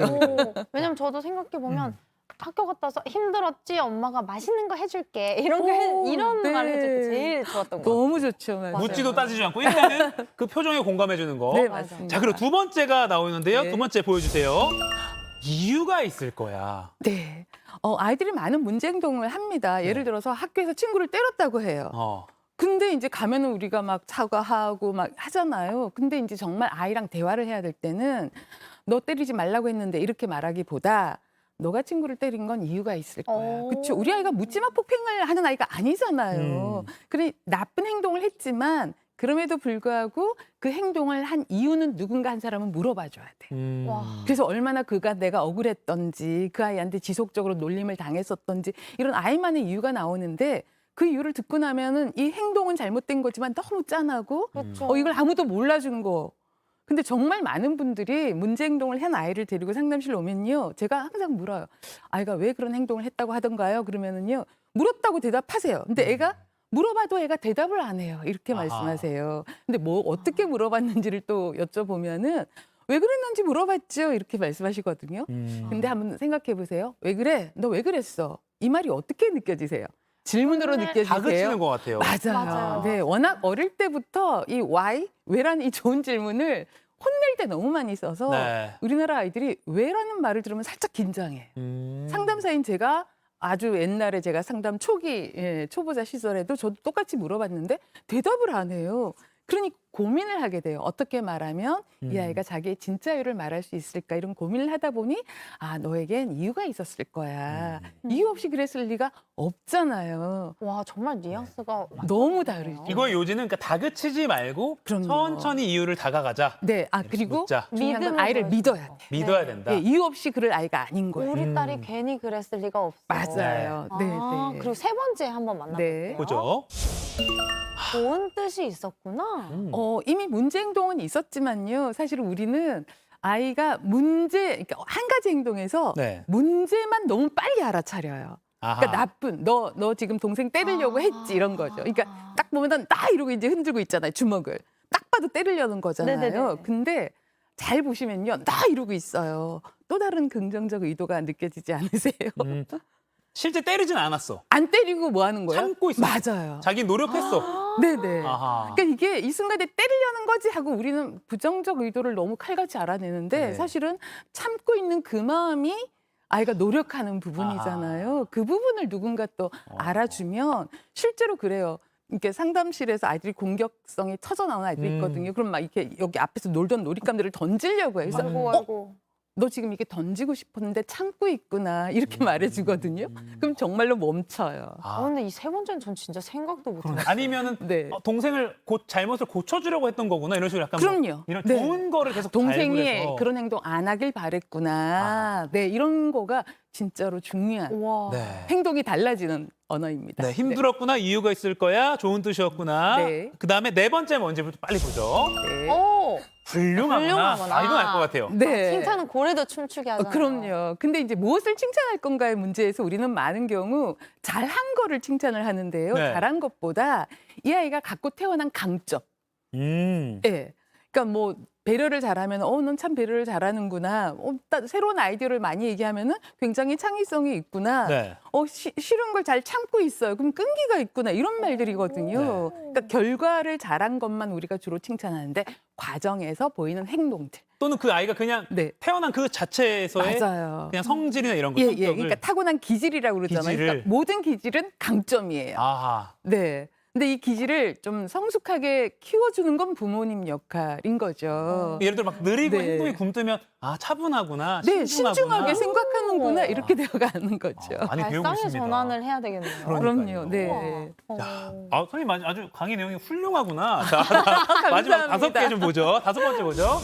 S1: 왜냐면 저도 생각해보면 학교 갔다 와서 힘들었지? 엄마가 맛있는 거 해줄게. 이런
S18: 네.
S1: 말 해줄 때 제일 좋았던 것 같아요.
S18: 너무 좋죠. 맞아요.
S2: 묻지도 따지지 않고 일단은 그 표정에 공감해 주는 거.
S18: 네, 맞습니다.
S2: 자, 그리고 두 번째가 나오는데요.
S18: 네.
S2: 두 번째 보여주세요. 이유가 있을 거야.
S18: 네. 아이들이 많은 문제 행동을 합니다. 예를 들어서 학교에서 친구를 때렸다고 해요. 근데 이제 가면은 우리가 막 사과하고 막 하잖아요. 근데 이제 정말 아이랑 대화를 해야 될 때는 너 때리지 말라고 했는데 이렇게 말하기보다 너가 친구를 때린 건 이유가 있을 거야. 그렇죠. 우리 아이가 묻지마 폭행을 하는 아이가 아니잖아요. 그래 나쁜 행동을 했지만 그럼에도 불구하고 그 행동을 한 이유는 누군가 한 사람은 물어봐 줘야 돼. 그래서 얼마나 그가 내가 억울했던지 그 아이한테 지속적으로 놀림을 당했었던지 이런 아이만의 이유가 나오는데 그 이유를 듣고 나면은 이 행동은 잘못된 거지만 너무 짠하고 이걸 아무도 몰라준 거. 근데 정말 많은 분들이 문제 행동을 한 아이를 데리고 상담실 오면요. 제가 항상 물어요. 아이가 왜 그런 행동을 했다고 하던가요? 그러면은요. 물었다고 대답하세요. 근데 애가 물어봐도 애가 대답을 안 해요. 이렇게 말씀하세요. 근데 뭐 어떻게 물어봤는지를 또 여쭤보면은 왜 그랬는지 물어봤죠. 이렇게 말씀하시거든요. 근데 한번 생각해 보세요. 왜 그래? 너 왜 그랬어? 이 말이 어떻게 느껴지세요? 질문으로 느껴지세요?
S2: 다그치는 것 같아요.
S18: 맞아요. 네, 워낙 어릴 때부터 이 why, 왜라는 이 좋은 질문을 혼낼 때 너무 많이 써서 우리나라 아이들이 왜라는 말을 들으면 살짝 긴장해. 상담사인 제가 아주 옛날에 제가 상담 초기 초보자 시절에도 저도 똑같이 물어봤는데 대답을 안 해요. 그러니 고민을 하게 돼요. 어떻게 말하면 이 아이가 자기의 진짜 이유를 말할 수 있을까 이런 고민을 하다 보니 아 너에겐 이유가 있었을 거야. 이유 없이 그랬을 리가 없잖아요.
S1: 와 정말 뉘앙스가
S18: 너무 다르죠.
S2: 이거의 요지는 그러니까 다그치지 말고 천천히 이유를 다가가자.
S18: 네, 그리고
S2: 묻자.
S18: 중요한 건 아이를 믿어야 돼.
S2: 믿어야 된다.
S18: 네, 이유 없이 그럴 아이가 아닌 거예요.
S1: 우리 딸이 괜히 그랬을 리가 없어.
S18: 맞아요. 네, 네.
S1: 그리고 세 번째 한번 만나볼게요.
S2: 그죠?
S1: 좋은 뜻이 있었구나.
S18: 이미 문제 행동은 있었지만요. 사실 우리는 아이가 그러니까 한 가지 행동에서 문제만 너무 빨리 알아차려요. 그러니까 나쁜 너 지금 동생 때리려고 했지 이런 거죠. 그러니까 딱 보면 나 이러고 이제 흔들고 있잖아요. 주먹을. 딱 봐도 때리려는 거잖아요.
S1: 네네네.
S18: 근데 잘 보시면요. 나 이러고 있어요. 또 다른 긍정적 의도가 느껴지지 않으세요?
S2: 실제 때리진 않았어.
S18: 안 때리고 뭐 하는 거예요?
S2: 참고 있어.
S18: 맞아요.
S2: 자기 노력했어.
S18: 네네.
S2: 아하.
S18: 그러니까 이게 이 순간에 때리려는 거지 하고 우리는 부정적 의도를 너무 칼같이 알아내는데 사실은 참고 있는 그 마음이 아이가 노력하는 부분이잖아요. 그 부분을 누군가 또 알아주면 실제로 그래요. 이렇게 상담실에서 아이들이 공격성이 터져 나오는 아이들이 있거든요. 그럼 막 이렇게 여기 앞에서 놀던 놀잇감들을 던지려고 해요. 그래서
S1: 아이고.
S18: 너 지금 이게 던지고 싶었는데 참고 있구나 이렇게 말해주거든요. 그럼 정말로 멈춰요.
S1: 근데 이 세 번째는 전 진짜 생각도 못했어요.
S2: 아니면은 동생을 잘못을 고쳐주려고 했던 거구나 이런 식으로 약간
S18: 그럼요.
S2: 이런 좋은 거를 계속
S18: 동생이
S2: 발굴해서.
S18: 그런 행동 안 하길 바랬구나. 네, 이런 거가 진짜로 중요한 행동이 달라지는 언어입니다.
S2: 힘들었구나 이유가 있을 거야 좋은 뜻이었구나. 그다음에 네 번째 뭔지부터 빨리 보죠. 훌륭하구나. 이건 알 것 같아요.
S1: 칭찬은 고래도 춤추게 하잖아요.
S18: 그럼요. 근데 이제 무엇을 칭찬할 건가의 문제에서 우리는 많은 경우 잘한 거를 칭찬을 하는데요. 잘한 것보다 이 아이가 갖고 태어난 강점. 그러니까 뭐 배려를 잘하면 넌 참 배려를 잘하는구나. 새로운 아이디어를 많이 얘기하면은 굉장히 창의성이 있구나. 싫은 걸 잘 참고 있어요. 그럼 끈기가 있구나. 이런 말들이거든요. 그러니까 결과를 잘한 것만 우리가 주로 칭찬하는데 과정에서 보이는 행동들.
S2: 또는 그 아이가 그냥 태어난 그 자체에서의 그냥 성질이나 이런 거.
S18: 그러니까 타고난 기질이라고 그러잖아요. 그러니까 모든 기질은 강점이에요. 네. 근데 이 기질을 좀 성숙하게 키워주는 건 부모님 역할인 거죠.
S2: 예를 들어 막 느리고 행동이 굼뜨면 차분하구나.
S18: 신중하게 생각하는구나 이렇게 되어가는 거죠.
S2: 많이 배우고
S1: 발상의
S2: 있습니다.
S1: 전환을 해야 되겠네요.
S18: 그럼요. 네.
S2: 선생님 아주 강의 내용이 훌륭하구나. 자, 마지막 5개 좀 보죠. 5번째 보죠.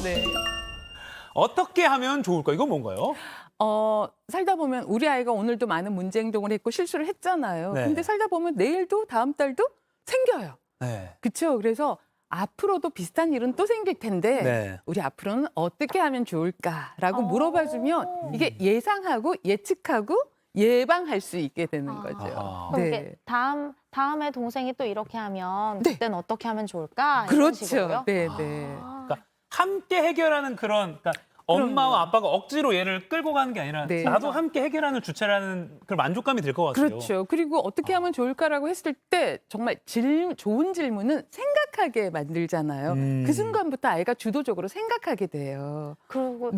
S2: 어떻게 하면 좋을까? 이건 뭔가요?
S18: 살다 보면 우리 아이가 오늘도 많은 문제 행동을 했고 실수를 했잖아요. 근데 살다 보면 내일도 다음 달도 생겨요. 그렇죠? 그래서 앞으로도 비슷한 일은 또 생길 텐데 우리 앞으로는 어떻게 하면 좋을까라고 물어봐주면 이게 예상하고 예측하고 예방할 수 있게 되는 거죠.
S1: 그럼 이게 다음에 동생이 또 이렇게 하면 그때는 어떻게 하면 좋을까? 이런 식으로요?
S2: 그러니까 함께 해결하는 그런 엄마와 아빠가 억지로 얘를 끌고 가는 게 아니라 나도 함께 해결하는 주체라는 그런 만족감이 들 것 같아요.
S18: 그렇죠. 그리고 어떻게 하면 좋을까라고 했을 때 정말 좋은 질문은 생각하게 만들잖아요. 그 순간부터 아이가 주도적으로 생각하게 돼요.
S1: 그리고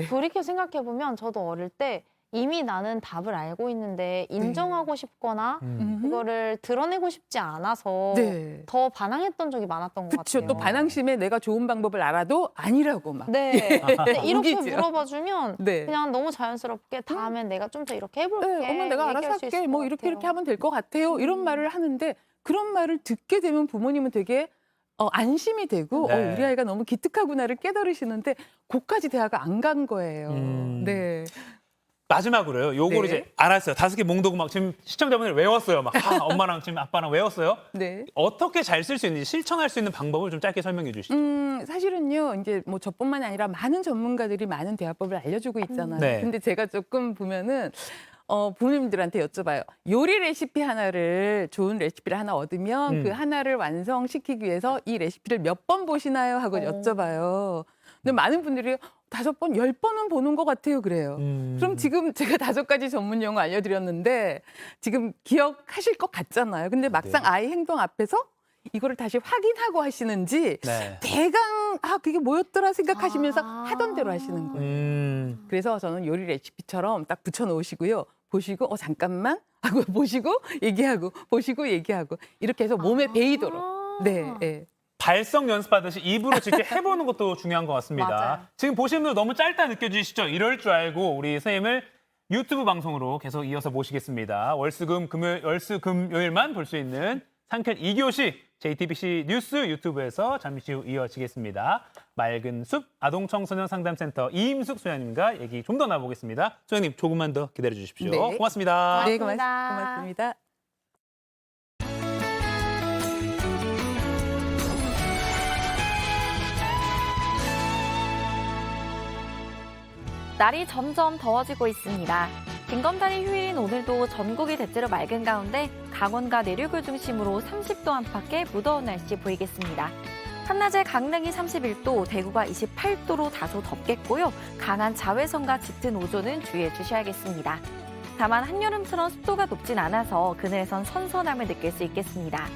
S1: 돌이켜 생각해보면 저도 어릴 때 이미 나는 답을 알고 있는데 인정하고 싶거나 그거를 드러내고 싶지 않아서
S18: 네.
S1: 더 반항했던 적이 많았던 것
S18: 그렇죠.
S1: 같아요.
S18: 또 반항심에 내가 좋은 방법을 알아도 아니라고 막.
S1: 네. 근데 이렇게
S18: 우기죠.
S1: 물어봐주면
S18: 네.
S1: 그냥 너무 자연스럽게 다음엔 내가 좀 더 이렇게 해볼게.
S18: 네, 엄마 내가 알아서
S1: 얘기할 수
S18: 할게.
S1: 있을
S18: 뭐
S1: 것
S18: 이렇게
S1: 같아요.
S18: 이렇게 하면 될 것 같아요. 이런 말을 하는데 그런 말을 듣게 되면 부모님은 되게 안심이 되고
S2: 네.
S18: 우리 아이가 너무 기특하구나를 깨달으시는데 그까지 대화가 안 간 거예요. 네.
S2: 마지막으로요. 요거를
S18: 네.
S2: 이제 알았어요. 5개 몽도고 막 지금 시청자분들 외웠어요. 막 엄마랑 지금 아빠랑 외웠어요.
S18: 네.
S2: 어떻게 잘 쓸 수 있는지 실천할 수 있는 방법을 좀 짧게 설명해 주시죠.
S18: 사실은요, 이제 뭐 저뿐만이 아니라 많은 전문가들이 많은 대화법을 알려주고 있잖아요.
S2: 네.
S18: 근데 제가 조금 보면은 부모님들한테 여쭤봐요. 요리 레시피 하나를 좋은 레시피를 하나 얻으면 그 하나를 완성시키기 위해서 이 레시피를 몇 번 보시나요? 하고 여쭤봐요. 근데 많은 분들이 5번, 10번은 보는 것 같아요. 그래요. 그럼 지금 제가 5가지 전문 용어 알려드렸는데 지금 기억하실 것 같잖아요. 근데 막상 아이 행동 앞에서 이거를 다시 확인하고 하시는지
S2: 네.
S18: 대강 그게 뭐였더라 생각하시면서 하던 대로 하시는 거예요. 그래서 저는 요리 레시피처럼 딱 붙여놓으시고요. 보시고 잠깐만 하고 보시고 얘기하고 보시고 얘기하고 이렇게 해서 몸에 배이도록. 네. 네.
S2: 발성 연습하듯이 입으로 직접 해보는 것도 중요한 것 같습니다.
S1: 맞아요.
S2: 지금 보시는 분들 너무 짧다 느껴지시죠? 이럴 줄 알고 우리 선생님을 유튜브 방송으로 계속 이어서 모시겠습니다. 월수금요일만 볼 수 있는 상쾌 2교시 JTBC 뉴스 유튜브에서 잠시 후 이어지겠습니다. 맑은 숲 아동청소년 상담센터 이임숙 소장님과 얘기 좀 더 나눠보겠습니다. 소장님 조금만 더 기다려 주십시오.
S18: 네.
S2: 고맙습니다.
S18: 네,
S1: 고맙습니다.
S18: 고맙습니다.
S1: 날이 점점 더워지고 있습니다. 징검다리 휴일인 오늘도 전국이 대체로 맑은 가운데 강원과 내륙을 중심으로 30도 안팎의 무더운 날씨 보이겠습니다. 한낮에 강릉이 31도, 대구가 28도로 다소 덥겠고요. 강한 자외선과 짙은 오존은 주의해 주셔야겠습니다. 다만 한여름처럼 습도가 높진 않아서 그늘에선 선선함을 느낄 수 있겠습니다.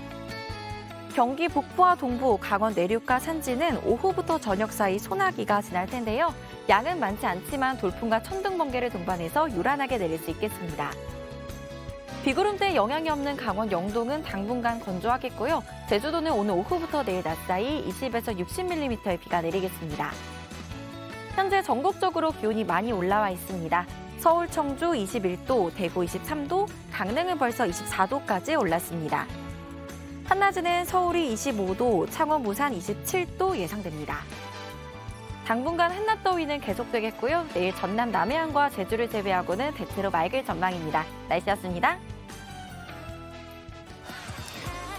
S1: 경기 북부와 동부, 강원 내륙과 산지는 오후부터 저녁 사이 소나기가 지날 텐데요. 양은 많지 않지만 돌풍과 천둥, 번개를 동반해서 요란하게 내릴 수 있겠습니다. 비구름대에 영향이 없는 강원 영동은 당분간 건조하겠고요. 제주도는 오늘 오후부터 내일 낮 사이 20에서 60mm의 비가 내리겠습니다. 현재 전국적으로 기온이 많이 올라와 있습니다. 서울, 청주 21도, 대구 23도, 강릉은 벌써 24도까지 올랐습니다. 한낮에는 서울이 25도, 창원, 부산 27도 예상됩니다. 당분간 한낮 더위는 계속되겠고요. 내일 전남, 남해안과 제주를 제외하고는 대체로 맑을 전망입니다. 날씨였습니다.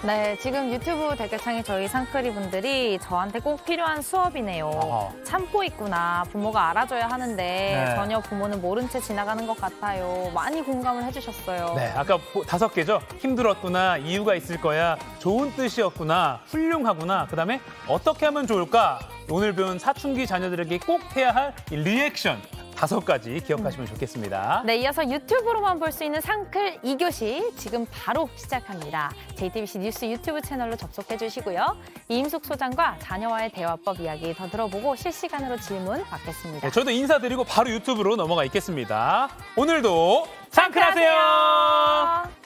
S1: 네, 지금 유튜브 댓글창에 저희 상크리 분들이 저한테 꼭 필요한 수업이네요. 참고 있구나. 부모가 알아줘야 하는데
S2: 네.
S1: 전혀 부모는 모른 채 지나가는 것 같아요. 많이 공감을 해주셨어요.
S2: 네, 아까 5개죠. 힘들었구나, 이유가 있을 거야, 좋은 뜻이었구나, 훌륭하구나, 그다음에 어떻게 하면 좋을까? 오늘 배운 사춘기 자녀들에게 꼭 해야 할 이 리액션 5가지 기억하시면 좋겠습니다.
S1: 네, 이어서 유튜브로만 볼 수 있는 상클 2교시 지금 바로 시작합니다. JTBC 뉴스 유튜브 채널로 접속해 주시고요. 이임숙 소장과 자녀와의 대화법 이야기 더 들어보고 실시간으로 질문 받겠습니다.
S2: 네, 저도 인사드리고 바로 유튜브로 넘어가 있겠습니다. 오늘도 상클하세요.